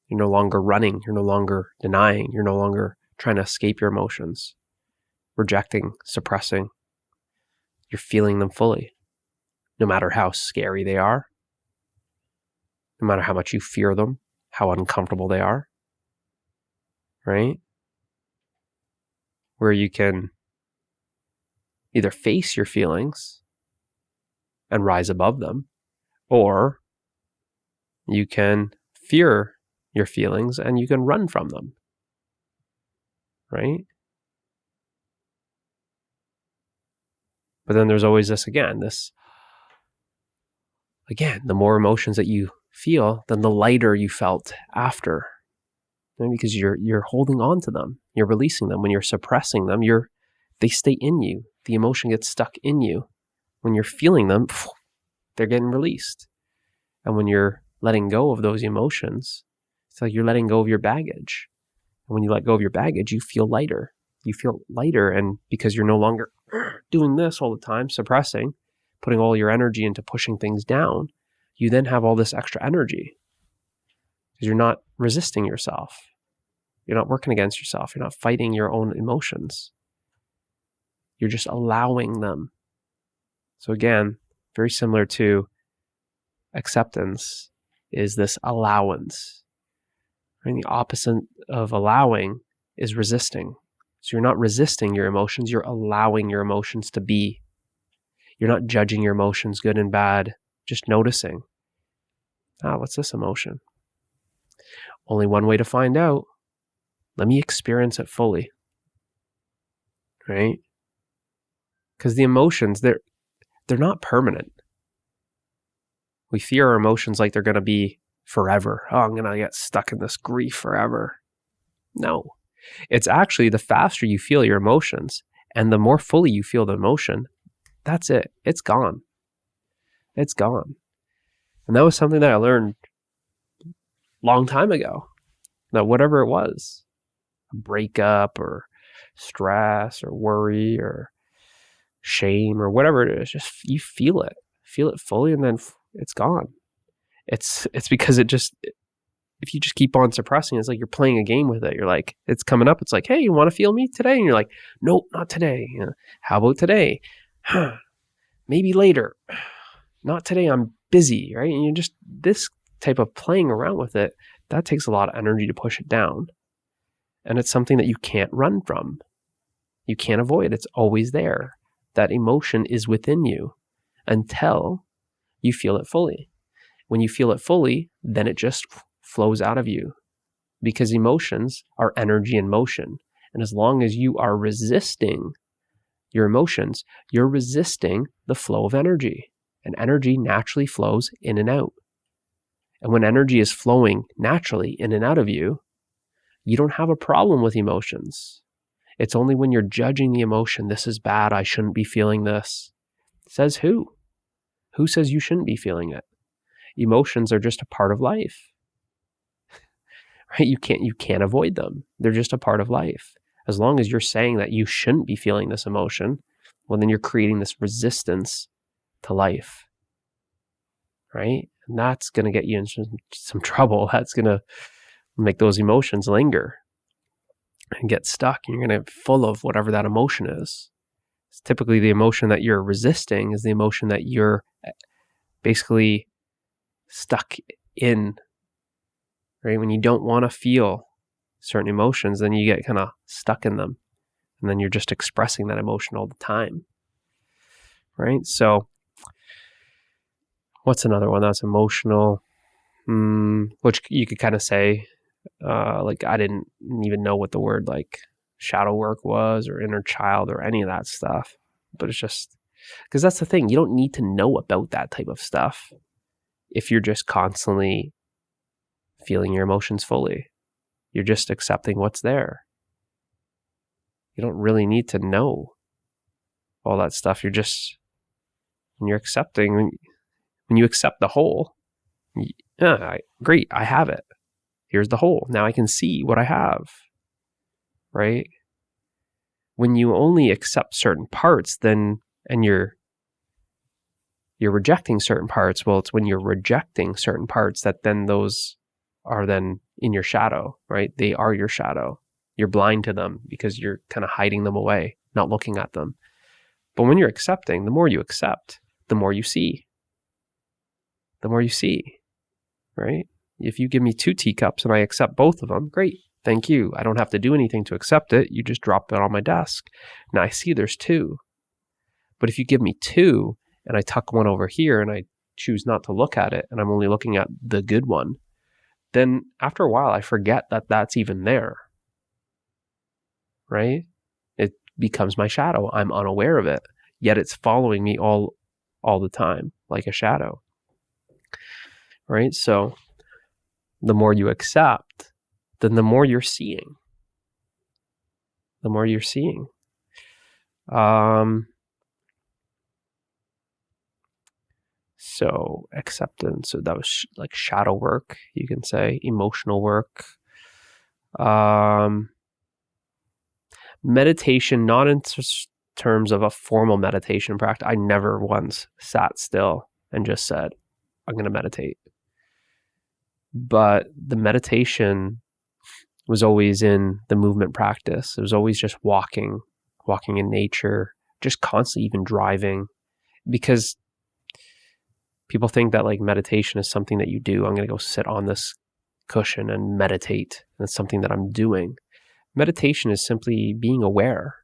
You're no longer running, you're no longer denying, you're no longer trying to escape your emotions, rejecting, suppressing. You're feeling them fully, no matter how scary they are, no matter how much you fear them, how uncomfortable they are, right? Where you can either face your feelings and rise above them, or you can fear your feelings and you can run from them, right? But then there's always the more emotions that you feel, then the lighter you felt after, right? Because you're holding on to them, you're releasing them. When you're suppressing them, they stay in you. The emotion gets stuck in you. When you're feeling them, they're getting released. And when you're letting go of those emotions, it's like you're letting go of your baggage. And when you let go of your baggage, you feel lighter. You feel lighter, and because you're no longer doing this all the time, suppressing, putting all your energy into pushing things down, you then have all this extra energy because you're not resisting yourself. You're not working against yourself. You're not fighting your own emotions. You're just allowing them. So again, very similar to acceptance is this allowance. And the opposite of allowing is resisting. So you're not resisting your emotions, you're allowing your emotions to be. You're not judging your emotions, good and bad, just noticing. What's this emotion? Only one way to find out. Let me experience it fully. Right? Because the emotions, they're not permanent. We fear our emotions like they're going to be forever. I'm going to get stuck in this grief forever. No. It's actually the faster you feel your emotions and the more fully you feel the emotion, that's it. It's gone. It's gone. And that was something that I learned a long time ago. That whatever it was, a breakup or stress or worry or shame or whatever it is, just you feel it fully, and then it's gone. It's because if you just keep on suppressing, it's like you're playing a game with it. You're like, it's coming up. It's like, hey, you want to feel me today? And you're like, nope, not today. How about today? Maybe later. Not today. I'm busy, right? And you're just this type of playing around with it. That takes a lot of energy to push it down. And it's something that you can't run from. You can't avoid. It's always there. That emotion is within you until you feel it fully. When you feel it fully, then it just flows out of you, because emotions are energy in motion. And as long as you are resisting your emotions, you're resisting the flow of energy. And energy naturally flows in and out. And when energy is flowing naturally in and out of you, you don't have a problem with emotions. It's only when you're judging the emotion, this is bad, I shouldn't be feeling this. Says who? Who says you shouldn't be feeling it? Emotions are just a part of life. Right? You can't avoid them. They're just a part of life. As long as you're saying that you shouldn't be feeling this emotion, well, then you're creating this resistance to life. Right? And that's going to get you in some trouble. That's going to make those emotions linger and get stuck. And you're going to be full of whatever that emotion is. It's typically the emotion that you're resisting is the emotion that you're basically stuck in. Right? When you don't want to feel certain emotions, then you get kind of stuck in them. And then you're just expressing that emotion all the time. Right? So what's another one that's emotional? Which you could kind of say, like I didn't even know what the word like shadow work was or inner child or any of that stuff. But it's just, because that's the thing. You don't need to know about that type of stuff if you're just constantly feeling your emotions fully. You're just accepting what's there. You don't really need to know all that stuff. You're just, when you're accepting, when you accept the whole, great, I have it. Here's the whole. Now I can see what I have, right? When you only accept certain parts, and you're rejecting certain parts, well, it's when you're rejecting certain parts that then those are then in your shadow, right? They are your shadow. You're blind to them because you're kind of hiding them away, not looking at them. But when you're accepting, the more you accept, the more you see. The more you see, right? If you give me 2 teacups and I accept both of them, great, thank you. I don't have to do anything to accept it. You just drop it on my desk. Now I see there's 2. But if you give me 2 and I tuck one over here and I choose not to look at it and I'm only looking at the good one, then after a while I forget that that's even there, right? It becomes my shadow. I'm unaware of it, yet it's following me all the time like a shadow, right? So the more you accept, then the more you're seeing. The more you're seeing. So acceptance, so that was like shadow work, you can say, emotional work. Meditation, not in terms of a formal meditation practice. I never once sat still and just said, I'm going to meditate. But the meditation was always in the movement practice. It was always just walking in nature, just constantly even driving, because people think that like meditation is something that you do. I'm going to go sit on this cushion and meditate. And it's something that I'm doing. Meditation is simply being aware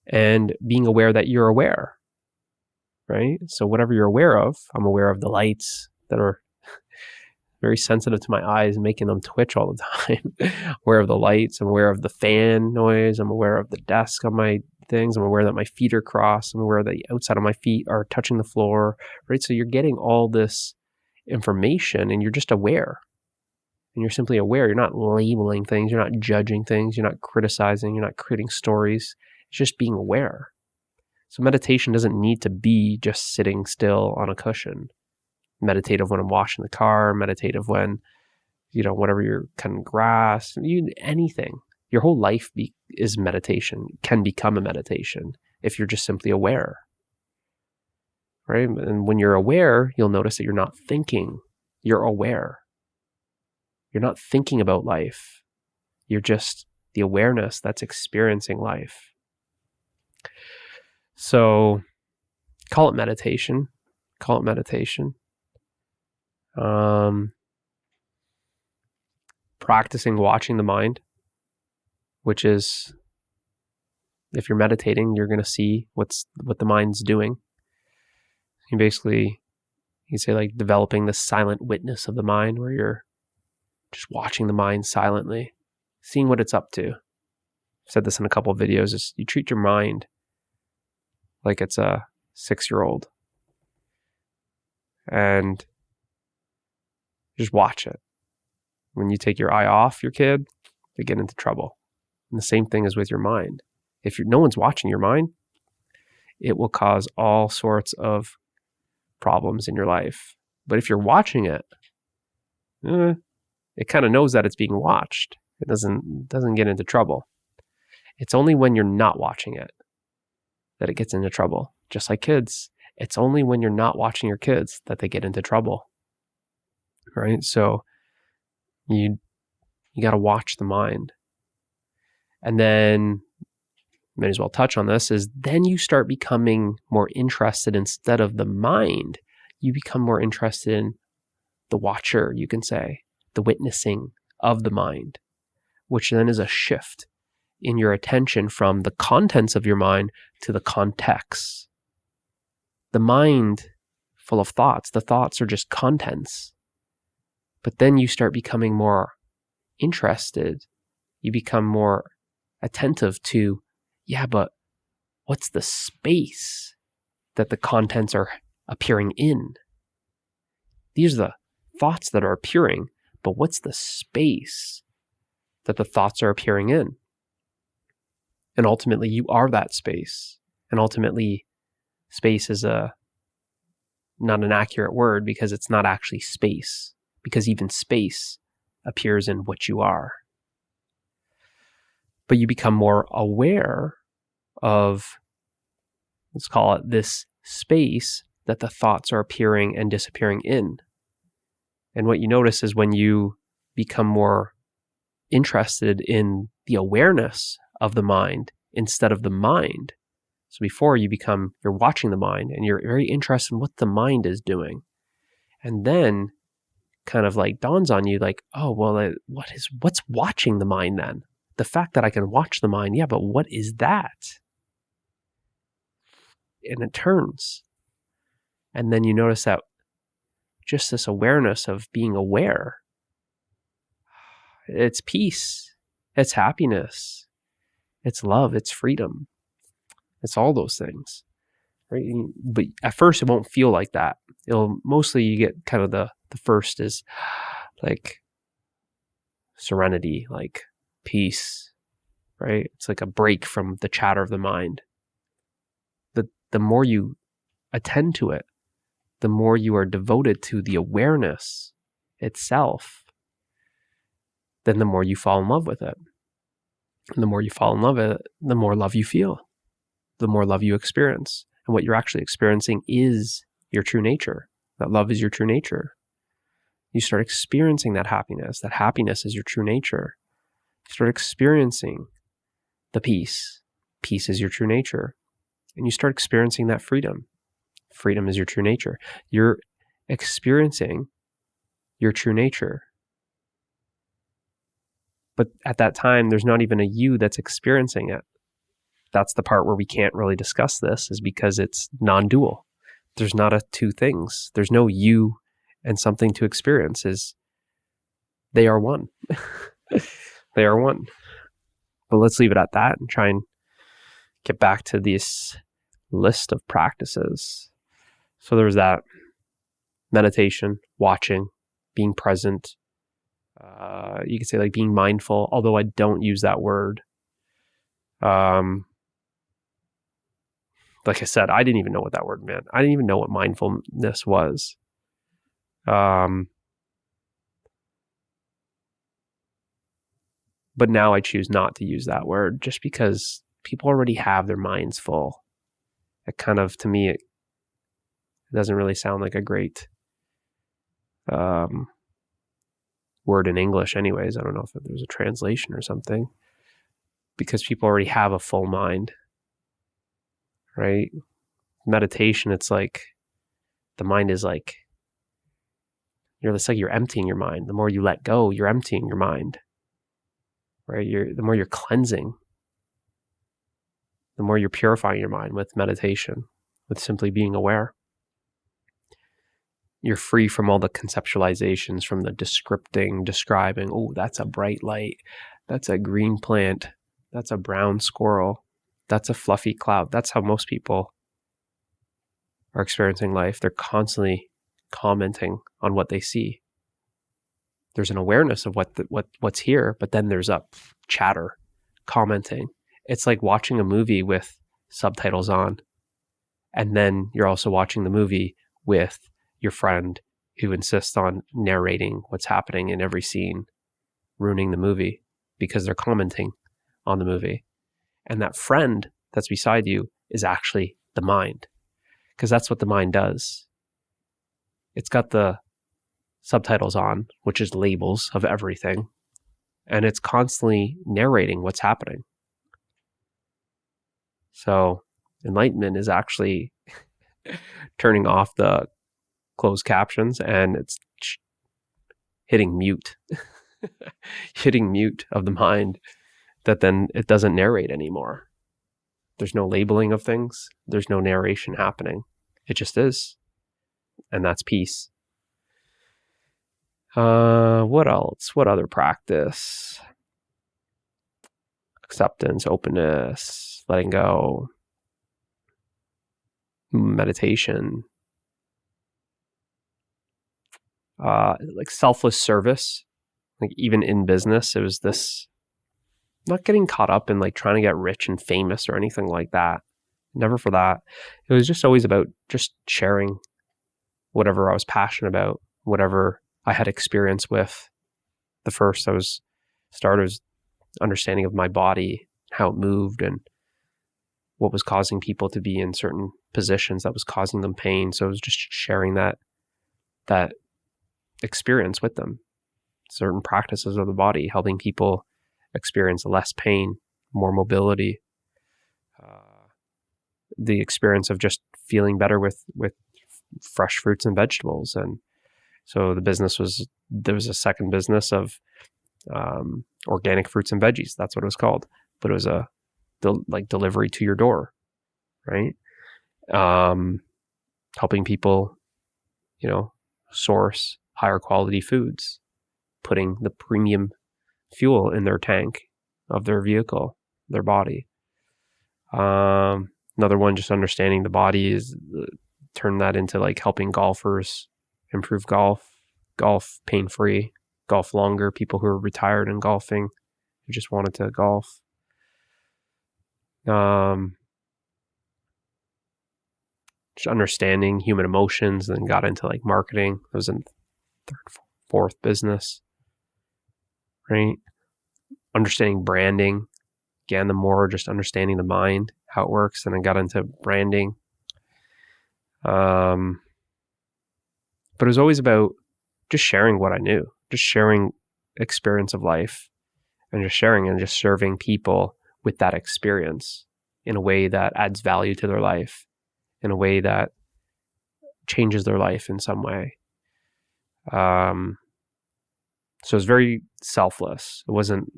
and being aware that you're aware, right? So whatever you're aware of, I'm aware of the lights that are very sensitive to my eyes, making them twitch all the time. Aware of the lights, I'm aware of the fan noise, I'm aware of the desk on my things, I'm aware that my feet are crossed, I'm aware that the outside of my feet are touching the floor, right? So you're getting all this information and you're just aware. And you're simply aware. You're not labeling things, you're not judging things, you're not criticizing, you're not creating stories. It's just being aware. So meditation doesn't need to be just sitting still on a cushion. Meditative when I'm washing the car, meditative when, whatever you're cutting grass, anything. Your whole life is meditation, can become a meditation if you're just simply aware, right? And when you're aware, you'll notice that you're not thinking, you're aware. You're not thinking about life. You're just the awareness that's experiencing life. So call it meditation. Practicing watching the mind, which is, if you're meditating, you're going to see what the mind's doing. You can say like developing the silent witness of the mind, where you're just watching the mind silently, seeing what it's up to. I've said this in a couple of videos, is you treat your mind like it's a 6-year-old and just watch it. When you take your eye off your kid, they get into trouble. And the same thing is with your mind. If no one's watching your mind, it will cause all sorts of problems in your life. But if you're watching it, it kind of knows that it's being watched. It doesn't get into trouble. It's only when you're not watching it that it gets into trouble. Just like kids. It's only when you're not watching your kids that they get into trouble. Right? So you got to watch the mind. And then, may as well touch on this, is then you start becoming more interested, instead of the mind, you become more interested in the watcher, you can say, the witnessing of the mind, which then is a shift in your attention from the contents of your mind to the context. The mind, full of thoughts, the thoughts are just contents. But then you start becoming more interested. You become more attentive to, but what's the space that the contents are appearing in? These are the thoughts that are appearing, but what's the space that the thoughts are appearing in? And ultimately, you are that space. And ultimately, space is not an accurate word because it's not actually space, because even space appears in what you are. But you become more aware of, let's call it, this space that the thoughts are appearing and disappearing in. And what you notice is when you become more interested in the awareness of the mind instead of the mind. So before you're watching the mind and you're very interested in what the mind is doing. And then kind of like dawns on you like, oh, well, what's watching the mind then? The fact that I can watch the mind, yeah, but what is that? And it turns. And then you notice that just this awareness of being aware, it's peace, it's happiness, it's love, it's freedom. It's all those things, right? But at first it won't feel like that. It'll mostly, you get kind of the first is like serenity, like peace, right? It's like a break from the chatter of the mind. The more you attend to it, the more you are devoted to the awareness itself, then the more you fall in love with it. And the more you fall in love with it, the more love you feel, the more love you experience. And what you're actually experiencing is your true nature. That love is your true nature. You start experiencing that happiness. That happiness is your true nature. You start experiencing the peace. Peace is your true nature. And you start experiencing that freedom. Freedom is your true nature. You're experiencing your true nature. But at that time, there's not even a you that's experiencing it. That's the part where we can't really discuss this, is because it's non-dual. There's not a two things. There's no you and something to experience. They are one. They are one. But let's leave it at that and try and get back to this list of practices. So there's that meditation, watching, being present. You could say like being mindful, although I don't use that word. Like I said, I didn't even know what that word meant. I didn't even know what mindfulness was. But now I choose not to use that word just because people already have their minds full. It kind of, to me, it doesn't really sound like a great word in English anyways. I don't know if there's a translation or something, because people already have a full mind, right? Meditation, it's like the mind is like, it's like you're emptying your mind. The more you let go, you're emptying your mind, right? The more you're cleansing, the more you're purifying your mind with meditation, with simply being aware. You're free from all the conceptualizations, from the describing, oh, that's a bright light, that's a green plant, that's a brown squirrel, that's a fluffy cloud. That's how most people are experiencing life. They're constantly commenting on what they see. There's an awareness of what's here, but then there's a chatter, commenting. It's like watching a movie with subtitles on, and then you're also watching the movie with your friend who insists on narrating what's happening in every scene, ruining the movie because they're commenting on the movie. And that friend that's beside you is actually the mind, because that's what the mind does. It's got the subtitles on, which is labels of everything, and it's constantly narrating what's happening. So enlightenment is actually turning off the closed captions, and it's hitting mute, hitting mute of the mind, that then it doesn't narrate anymore. There's no labeling of things. There's no narration happening. It just is. And that's peace. What else? What other practice? Acceptance, openness, letting go, meditation, like selfless service. Like even in business, it was this, not getting caught up in like trying to get rich and famous or anything like that. Never for that. It was just always about just sharing whatever I was passionate about, whatever I had experience with. The first I was started was understanding of my body, how it moved, and what was causing people to be in certain positions that was causing them pain. So it was just sharing that experience with them, certain practices of the body, helping people experience less pain, more mobility, the experience of just feeling better with fresh fruits and vegetables. And so there was a second business of organic fruits and veggies. That's what it was called, but it was like delivery to your door, right? Helping people, source higher quality foods, putting the premium fuel in their tank of their vehicle, their body. Another one, just understanding the body, is turn that into like helping golfers improve golf pain-free, golf longer, people who are retired in golfing, who just wanted to golf. Just understanding human emotions, and then got into like marketing. That was in third, fourth business, right? Understanding branding. Again, the more just understanding the mind, how it works, and then got into branding. But it was always about just sharing what I knew, just sharing experience of life, and just sharing and just serving people with that experience in a way that adds value to their life, in a way that changes their life in some way. So it was very selfless. It wasn't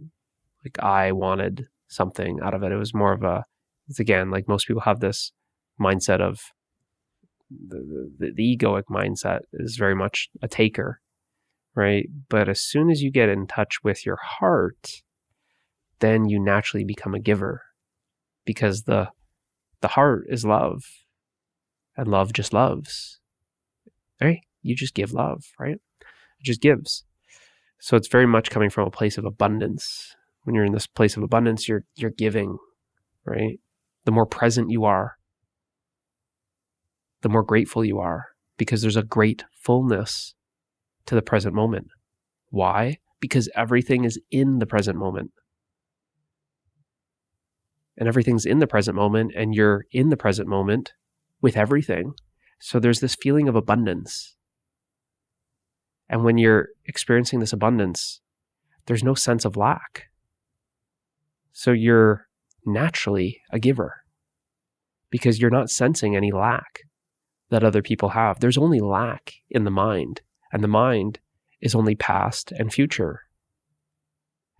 like I wanted something out of it. It was more of it's again, like most people have this mindset of the egoic mindset is very much a taker, right? But as soon as you get in touch with your heart, then you naturally become a giver, because the heart is love, and love just loves, right? You just give love, right? It just gives. So it's very much coming from a place of abundance. When you're in this place of abundance, you're giving, right? The more present you are, the more grateful you are, because there's a great fullness to the present moment. Why? Because everything is in the present moment. And everything's in the present moment, and you're in the present moment with everything. So there's this feeling of abundance. And when you're experiencing this abundance, there's no sense of lack. So you're naturally a giver, because you're not sensing any lack that other people have. There's only lack in the mind, and the mind is only past and future.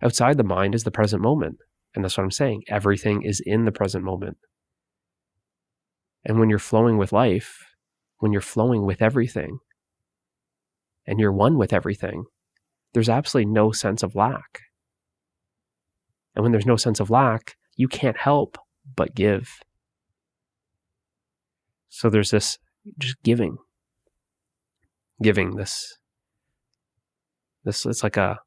Outside the mind is the present moment. And that's what I'm saying. Everything is in the present moment. And when you're flowing with life, when you're flowing with everything, and you're one with everything, there's absolutely no sense of lack. And when there's no sense of lack, you can't help but give. So there's this just giving this, it's like a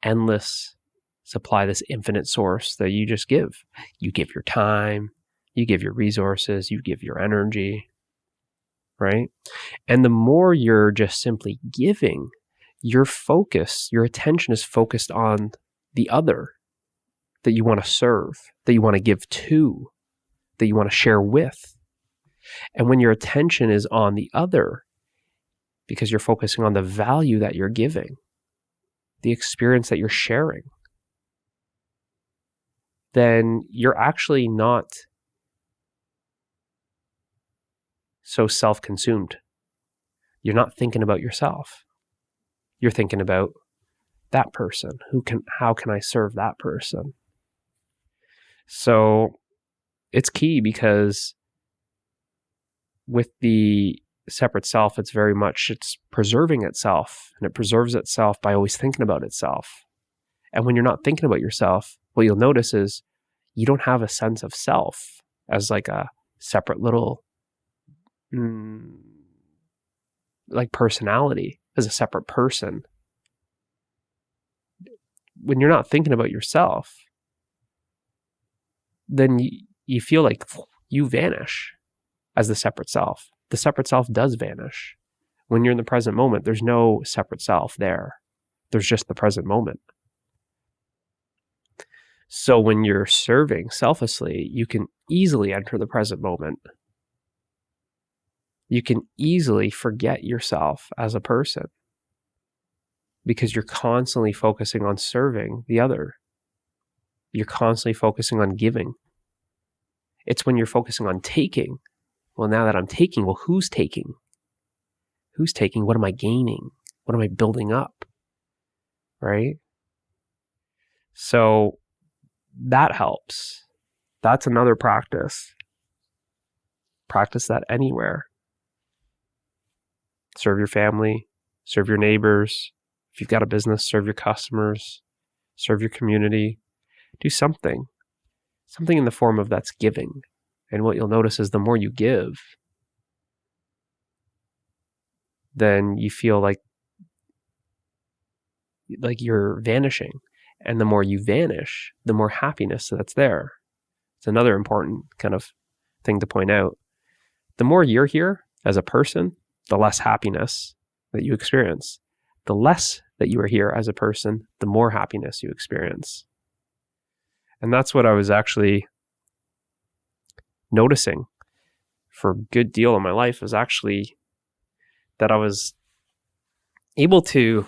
endless supply, this infinite source that you just give. You give your time, you give your resources, you give your energy, right? And the more you're just simply giving, your focus, your attention is focused on the other that you want to serve, that you want to give to, that you want to share with. And when your attention is on the other, because you're focusing on the value that you're giving, the experience that you're sharing, then you're actually not so self-consumed. You're not thinking about yourself. You're thinking about that person. How can I serve that person? So it's key, because with the separate self, it's preserving itself, and it preserves itself by always thinking about itself. And when you're not thinking about yourself, what you'll notice is you don't have a sense of self as like a separate little like personality, as a separate person. when you're not thinking about yourself, then you feel like you vanish as the separate self. The separate self does vanish. When you're in the present moment, there's no separate self there. There's just the present moment. So when you're serving selflessly, you can easily enter the present moment. You can easily forget yourself as a person because you're constantly focusing on serving the other. You're constantly focusing on giving. It's when you're focusing on taking. Well, now that I'm taking, well, who's taking? Who's taking? What am I gaining? What am I building up? Right? So that helps. That's another practice. Practice that anywhere. Serve your family, serve your neighbors. If you've got a business, serve your customers, serve your community. Do something in the form of that's giving. And what you'll notice is the more you give, then you feel like you're vanishing. And the more you vanish, the more happiness that's there. It's another important kind of thing to point out. The more you're here as a person, the less happiness that you experience. The less that you are here as a person, the more happiness you experience. And that's what I was actually noticing for a good deal of my life, is actually that I was able to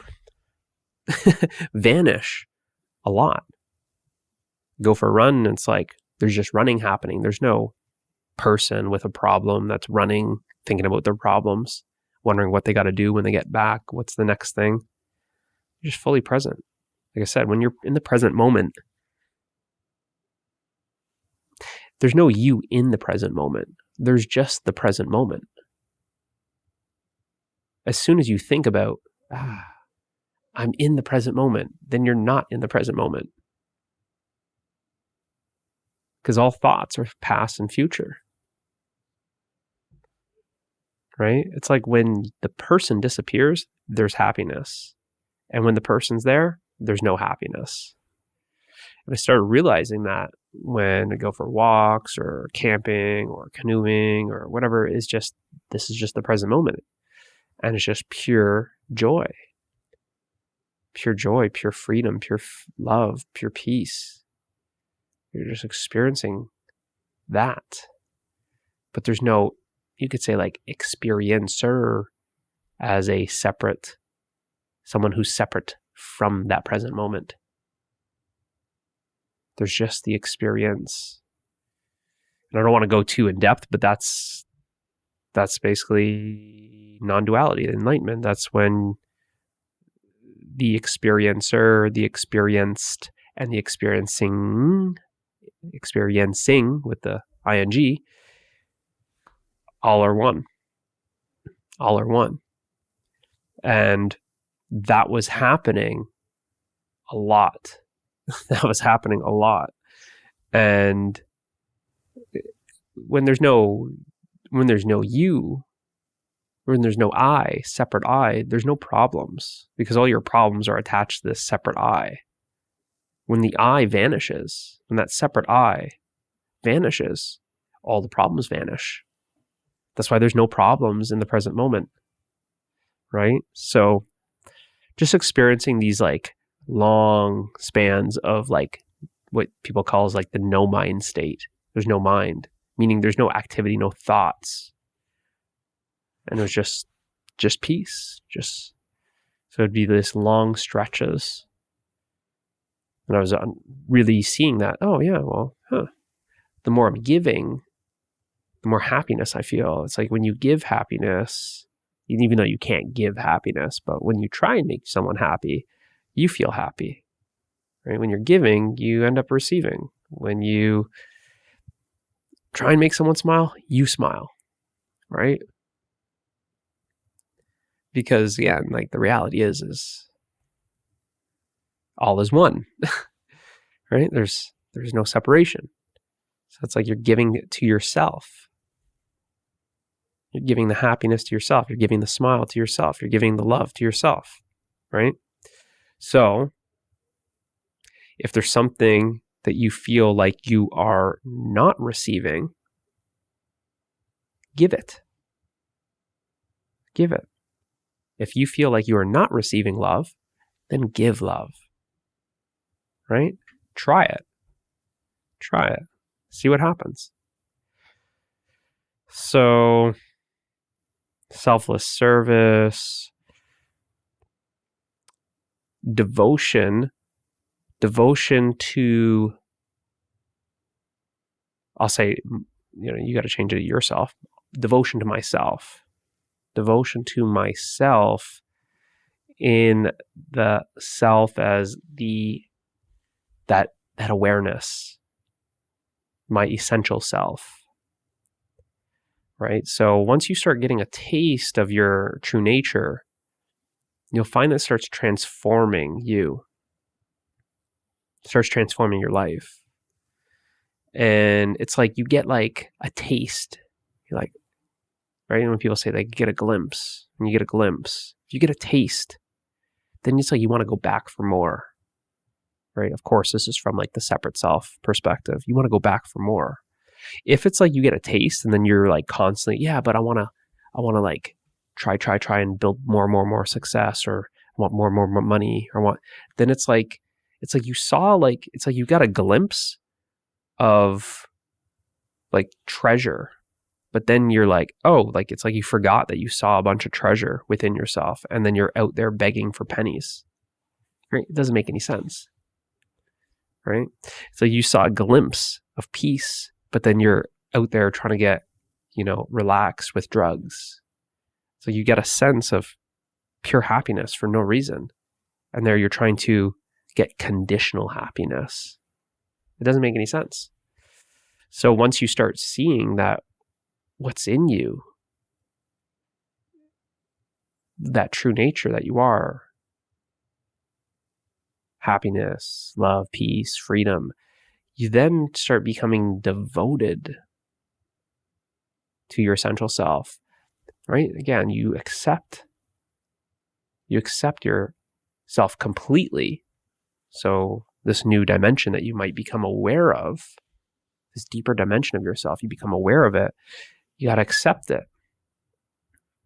vanish a lot. Go for a run, and it's like there's just running happening. There's no person with a problem that's running, thinking about their problems, wondering what they got to do when they get back. What's the next thing? You're just fully present. Like I said, when you're in the present moment, there's no you in the present moment. There's just the present moment. As soon as you think about, I'm in the present moment, then you're not in the present moment. Because all thoughts are past and future. Right? It's like when the person disappears, there's happiness. And when the person's there, there's no happiness. And I started realizing that when I go for walks or camping or canoeing or whatever, this is just the present moment. And it's just pure joy. Pure joy, pure freedom, pure love, pure peace. You're just experiencing that. But there's no, you could say like experiencer as a separate, someone who's separate from that present moment. There's just the experience. And I don't want to go too in depth, but that's basically non-duality, Enlightenment. That's when the experiencer, the experienced, and the experiencing with the ing, all are one. All are one. And that was happening a lot. That was happening a lot. And when there's no you, when there's no I, separate I, there's no problems, because all your problems are attached to this separate I. When the I vanishes, when that separate I vanishes, all the problems vanish. That's why there's no problems in the present moment, right? So just experiencing these like long spans of like what people call like the no mind state. There's no mind, meaning there's no activity, no thoughts. And there's just peace. So it'd be this long stretches. And I was really seeing that, oh yeah, well, the more I'm giving, the more happiness I feel. It's like when you give happiness, even though you can't give happiness, but when you try and make someone happy, you feel happy, right? When you're giving, you end up receiving. When you try and make someone smile, you smile, right? Because yeah, like the reality is all is one, right? There's no separation. So it's like you're giving it to yourself. You're giving the happiness to yourself. You're giving the smile to yourself. You're giving the love to yourself, right? So If there's something that you feel like you are not receiving, give it. Give it. If you feel like you are not receiving love, then give love. Right? Try it. Try it. See what happens. So, selfless service, devotion to, I'll say, you got to change it to yourself. Devotion to myself. Devotion to myself in the self as that awareness, my essential self. Right? So once you start getting a taste of your true nature, you'll find that it starts transforming you. It starts transforming your life. And it's like you get like a taste. You're like, right? And when people say they get a glimpse, and you get a glimpse, if you get a taste, then it's like you want to go back for more. Right? Of course, this is from like the separate self perspective. You want to go back for more. If it's like you get a taste and then you're like constantly, yeah, but I want to like try and build more success, or I want more money, or then it's like you saw, like, it's like you got a glimpse of like treasure, but then you're like, oh, like it's like you forgot that you saw a bunch of treasure within yourself, and then you're out there begging for pennies. Right? It doesn't make any sense. Right? So you saw a glimpse of peace, but then you're out there trying to get, relaxed with drugs. So you get a sense of pure happiness for no reason. And there you're trying to get conditional happiness. It doesn't make any sense. So once you start seeing that what's in you, that true nature that you are, happiness, love, peace, freedom, you then start becoming devoted to your essential self, right? Again, you accept yourself completely. So this new dimension that you might become aware of, this deeper dimension of yourself, you become aware of it, you got to accept it.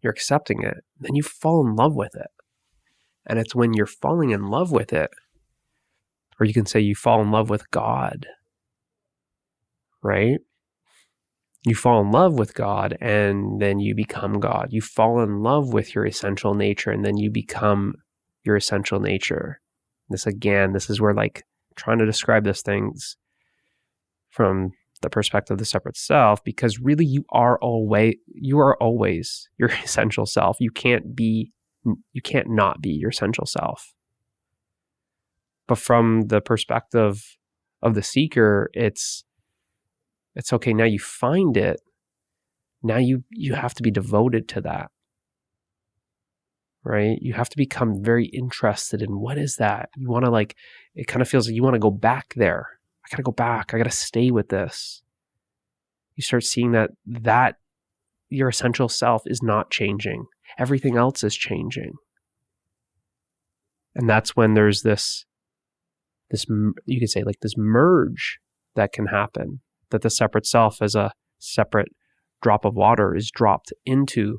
You're accepting it. Then you fall in love with it. And it's when you're falling in love with it, or you can say you fall in love with God, right? You fall in love with God, and then you become God. You fall in love with your essential nature, and then you become your essential nature. This is where, like, trying to describe these things from the perspective of the separate self, because really you are always your essential self. You can't not be your essential self. But from the perspective of the seeker, it's okay. Now you find it. Now you have to be devoted to that, right? You have to become very interested in what is that. You want to, like, it kind of feels like you want to go back there. I got to go back. I got to stay with this. You start seeing that your essential self is not changing. Everything else is changing. And that's when there's this, you could say, like, this merge that can happen, that the separate self as a separate drop of water is dropped into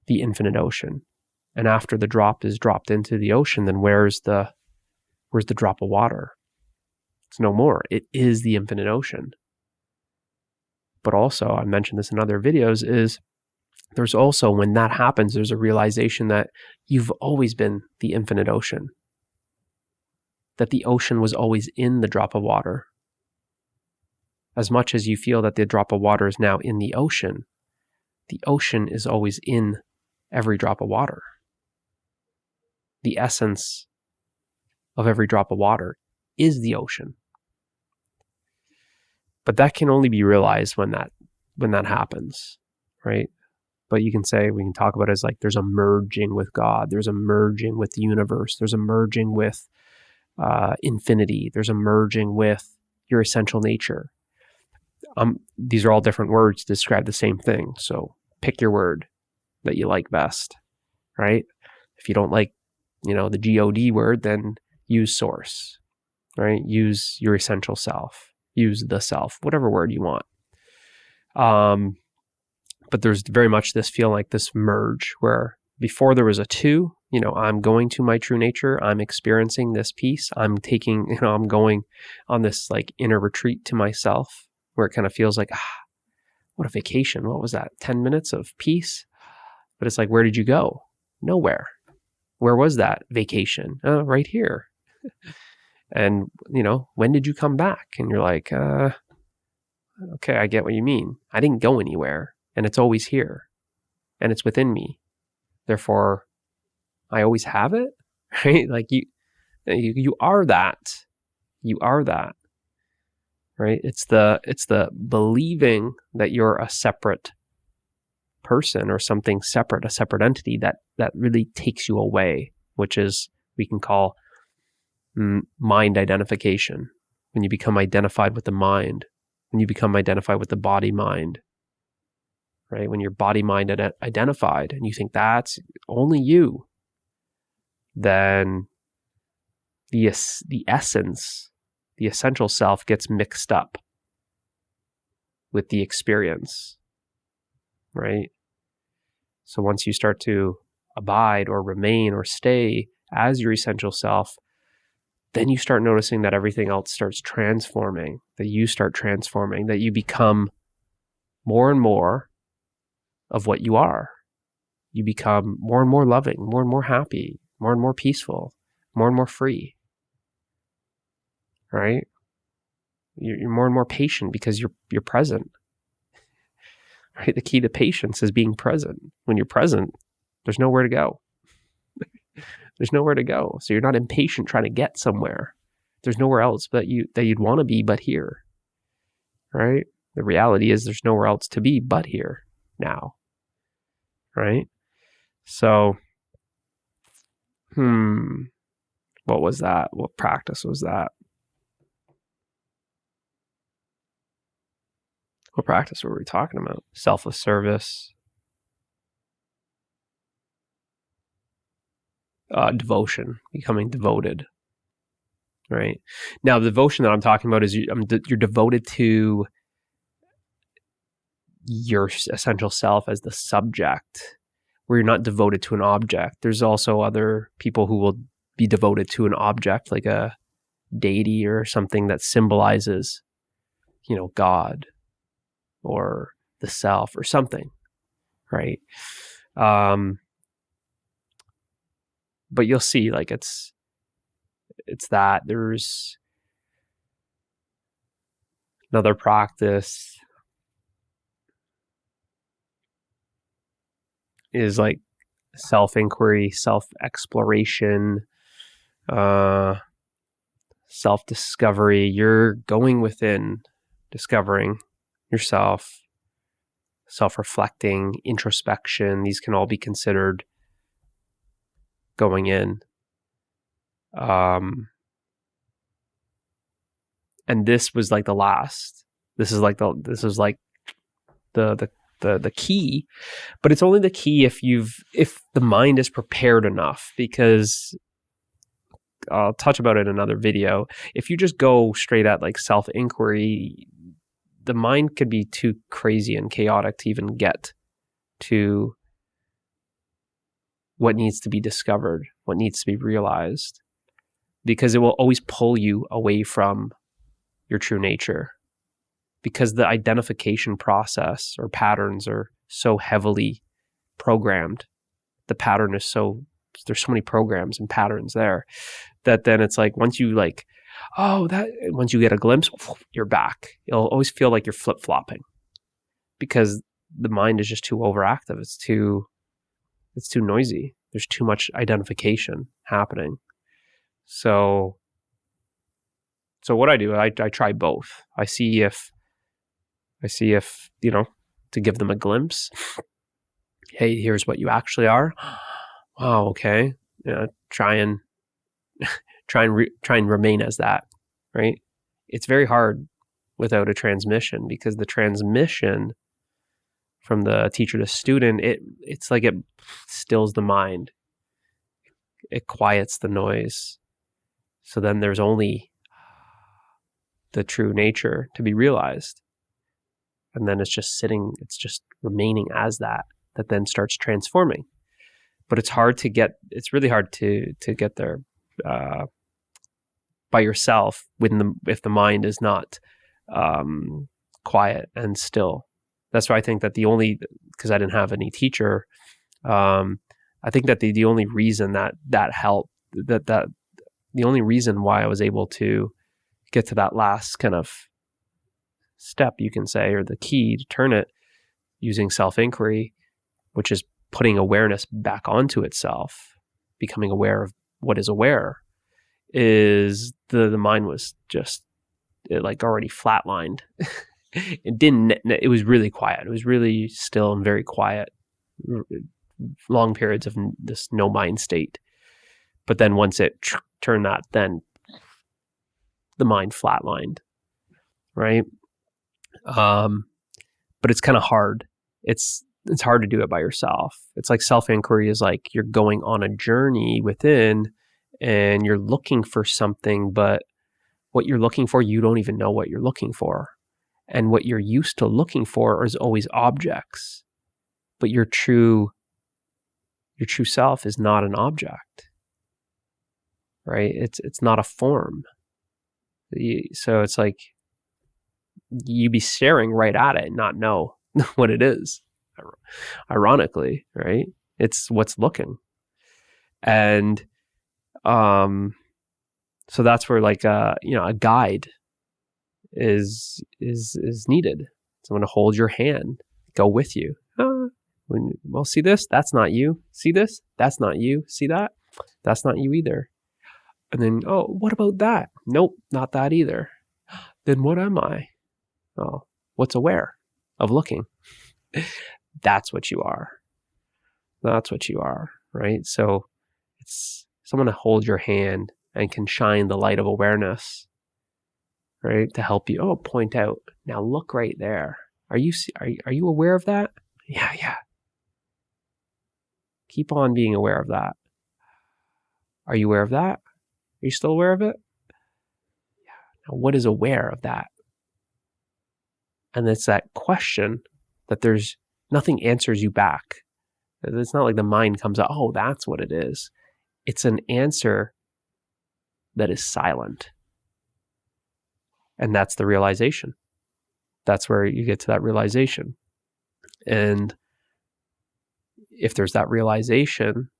the infinite ocean. And after the drop is dropped into the ocean, then where's the drop of water? It's no more. It is the infinite ocean. But also, I mentioned this in other videos, is there's also, when that happens, there's a realization that you've always been the infinite ocean. That the ocean was always in the drop of water. As much as you feel that the drop of water is now in the ocean is always in every drop of water. The essence of every drop of water is the ocean. But that can only be realized when that happens, right? But we can talk about it as like there's a merging with God, there's a merging with the universe, there's a merging with infinity, there's a merging with your essential nature. These are all different words to describe the same thing. So pick your word that you like best, right? If you don't like, the God word, then use source, right? Use your essential self, use the self, whatever word you want. But there's very much this feeling like this merge where before there was a two, I'm going to my true nature. I'm experiencing this peace. I'm taking, I'm going on this like inner retreat to myself where it kind of feels like, what a vacation. What was that? 10 minutes of peace. But it's like, where did you go? Nowhere. Where was that vacation? Right here. And, when did you come back? And you're like, okay, I get what you mean. I didn't go anywhere, and it's always here, and it's within me. Therefore, I always have it, right? Like you are that. You are that, right? It's the believing that you're a separate person or something separate, a separate entity that really takes you away, which is we can call mind identification. When you become identified with the mind, when you become identified with the body mind, right? When you're body mind identified and you think that's only you, then the essence, the essential self gets mixed up with the experience, right? So once you start to abide or remain or stay as your essential self, then you start noticing that everything else starts transforming, that you start transforming, that you become more and more of what you are. You become more and more loving, more and more happy, more and more peaceful, more and more free, right? You're more and more patient because you're present, right? The key to patience is being present. When you're present, there's nowhere to go. There's nowhere to go. So you're not impatient trying to get somewhere. There's nowhere else that you'd want to be but here, right? The reality is there's nowhere else to be but here now, right? So, what was that? What practice was that? What practice were we talking about? Selfless service, devotion, becoming devoted, right? Now, the devotion that I'm talking about is you're devoted to your essential self as the subject, where you're not devoted to an object. There's also other people who will be devoted to an object, like a deity or something that symbolizes, God or the self or something, right? But you'll see, like it's that there's another practice is like self-inquiry, self-exploration, self-discovery. You're going within, discovering yourself, self-reflecting, introspection. These can all be considered going in. And this was like the last. This is like the key, but it's only the key if the mind is prepared enough, because I'll touch about it in another video. If you just go straight at like self-inquiry, the mind could be too crazy and chaotic to even get to what needs to be discovered, what needs to be realized, because it will always pull you away from your true nature, because the identification process or patterns are so heavily programmed. The pattern is there's so many programs and patterns there that then it's like once you once you get a glimpse, you're back. It'll always feel like you're flip-flopping because the mind is just too overactive. It's too noisy. There's too much identification happening. So what I do, I try both. I see if, to give them a glimpse. Hey, here's what you actually are. Wow, okay. Try and remain as that, right? It's very hard without a transmission, because the transmission from the teacher to student, it's like it stills the mind. It quiets the noise. So then there's only the true nature to be realized. And then it's just sitting, it's just remaining as that then starts transforming. But it's really hard to get there by yourself if the mind is not quiet and still. That's why I think that because I didn't have any teacher, I think that the only reason that helped, that the only reason why I was able to get to that last kind of step, you can say, or the key to turn it, using self-inquiry, which is putting awareness back onto itself, becoming aware of what is aware, is the mind was just already flatlined. It was really quiet. It was really still and very quiet, long periods of this no mind state. But then once it turned that, then the mind flatlined, right? But it's kind of hard. It's hard to do it by yourself. It's like self-inquiry is like you're going on a journey within and you're looking for something, but what you're looking for, you don't even know what you're looking for. And what you're used to looking for is always objects. But your true self is not an object, right? It's not a form. So it's like you be staring right at it and not know what it is. Ironically, right? It's what's looking. And so that's where a guide is needed. Someone to hold your hand, go with you. Well, see this? That's not you. See this? That's not you. See that? That's not you either. And then, oh, what about that? Nope, not that either. Then what am I? Oh, what's aware of looking? That's what you are. That's what you are, right? So it's someone to hold your hand and can shine the light of awareness, right? To help you, point out, now look right there. Are you aware of that? Yeah. Keep on being aware of that. Are you aware of that? Are you still aware of it? Yeah. Now, what is aware of that? And it's that question that there's nothing answers you back. It's not like the mind comes out, oh, that's what it is. It's an answer that is silent. And that's the realization. That's where you get to that realization. And if there's that realization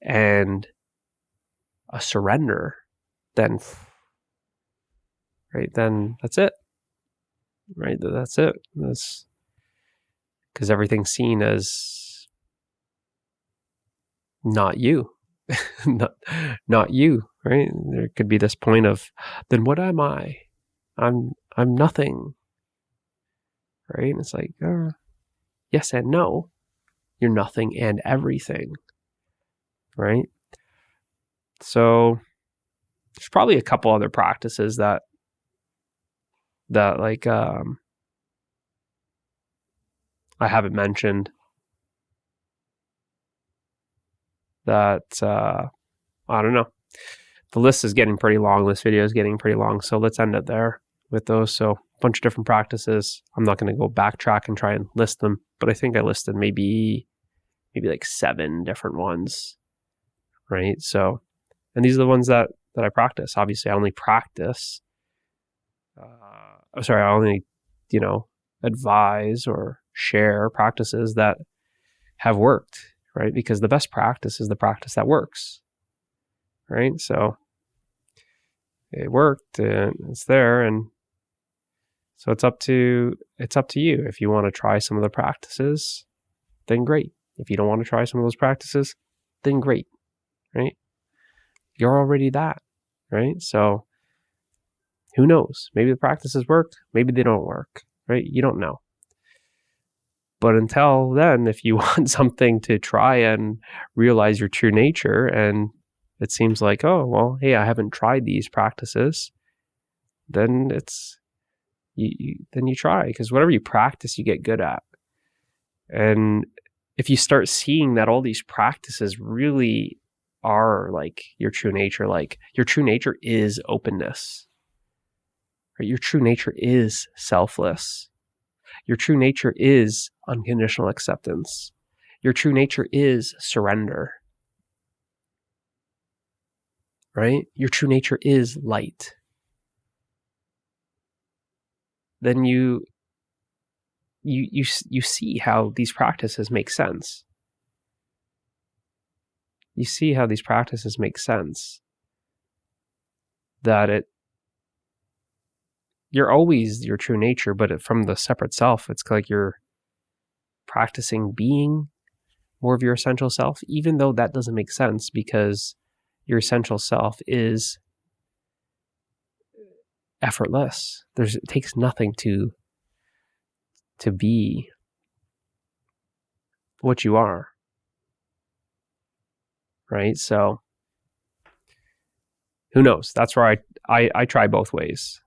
and a surrender, then that's it. Right? That's it. That's because everything's seen as not you. not you, right? There could be this point of, then what am I? I'm nothing. Right? And it's like, yes and no. You're nothing and everything. Right? So there's probably a couple other practices that I haven't mentioned that I don't know. The list is getting pretty long. This video is getting pretty long. So let's end it there with those. So a bunch of different practices. I'm not going to go backtrack and try and list them, but I think I listed maybe like 7 different ones, right? So, and these are the ones that I practice. Obviously, I only practice. I only, advise or share practices that have worked, right? Because the best practice is the practice that works, right? So it worked and it's there, and so it's up to you. If you want to try some of the practices, then great. If you don't want to try some of those practices, then great, right? You're already that, right? So who knows? Maybe the practices work, maybe they don't work, right? You don't know. But until then, if you want something to try and realize your true nature, and it seems like, oh, well, hey, I haven't tried these practices, then then you try, because whatever you practice, you get good at. And if you start seeing that all these practices really are like your true nature is openness. right? Your true nature is selfless. Your true nature is unconditional acceptance. Your true nature is surrender, right? Your true nature is light. Then you see how these practices make sense. You see how these practices make sense. That you're always your true nature, but from the separate self, it's like you're practicing being more of your essential self, even though that doesn't make sense because your essential self is effortless. It takes nothing to be what you are, right? So who knows? That's where I try both ways.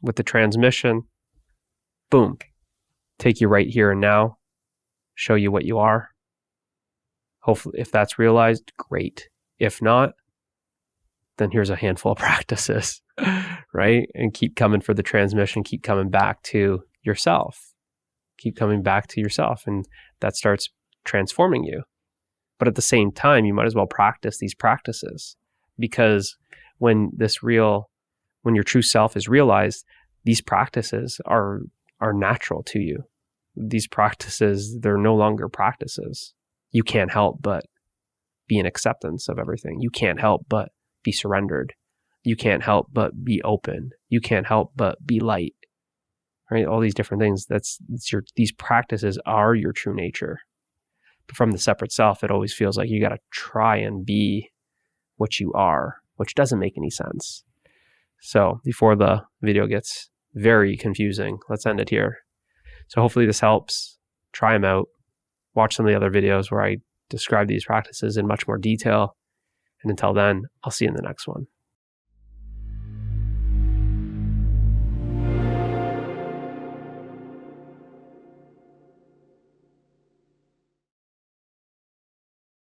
With the transmission, boom, take you right here and now, show you what you are. Hopefully, if that's realized, great. If not, then here's a handful of practices, right? And keep coming for the transmission, keep coming back to yourself. Keep coming back to yourself, and that starts transforming you. But at the same time, you might as well practice these practices, because when your true self is realized, these practices are natural to you. These practices, they're no longer practices. You can't help but be in acceptance of everything. You can't help but be surrendered. You can't help but be open. You can't help but be light. Right? All these different things. These practices are your true nature. But from the separate self, it always feels like you got to try and be what you are, which doesn't make any sense. So before the video gets very confusing, let's end it here. So hopefully this helps. Try them out. Watch some of the other videos where I describe these practices in much more detail. And until then, I'll see you in the next one.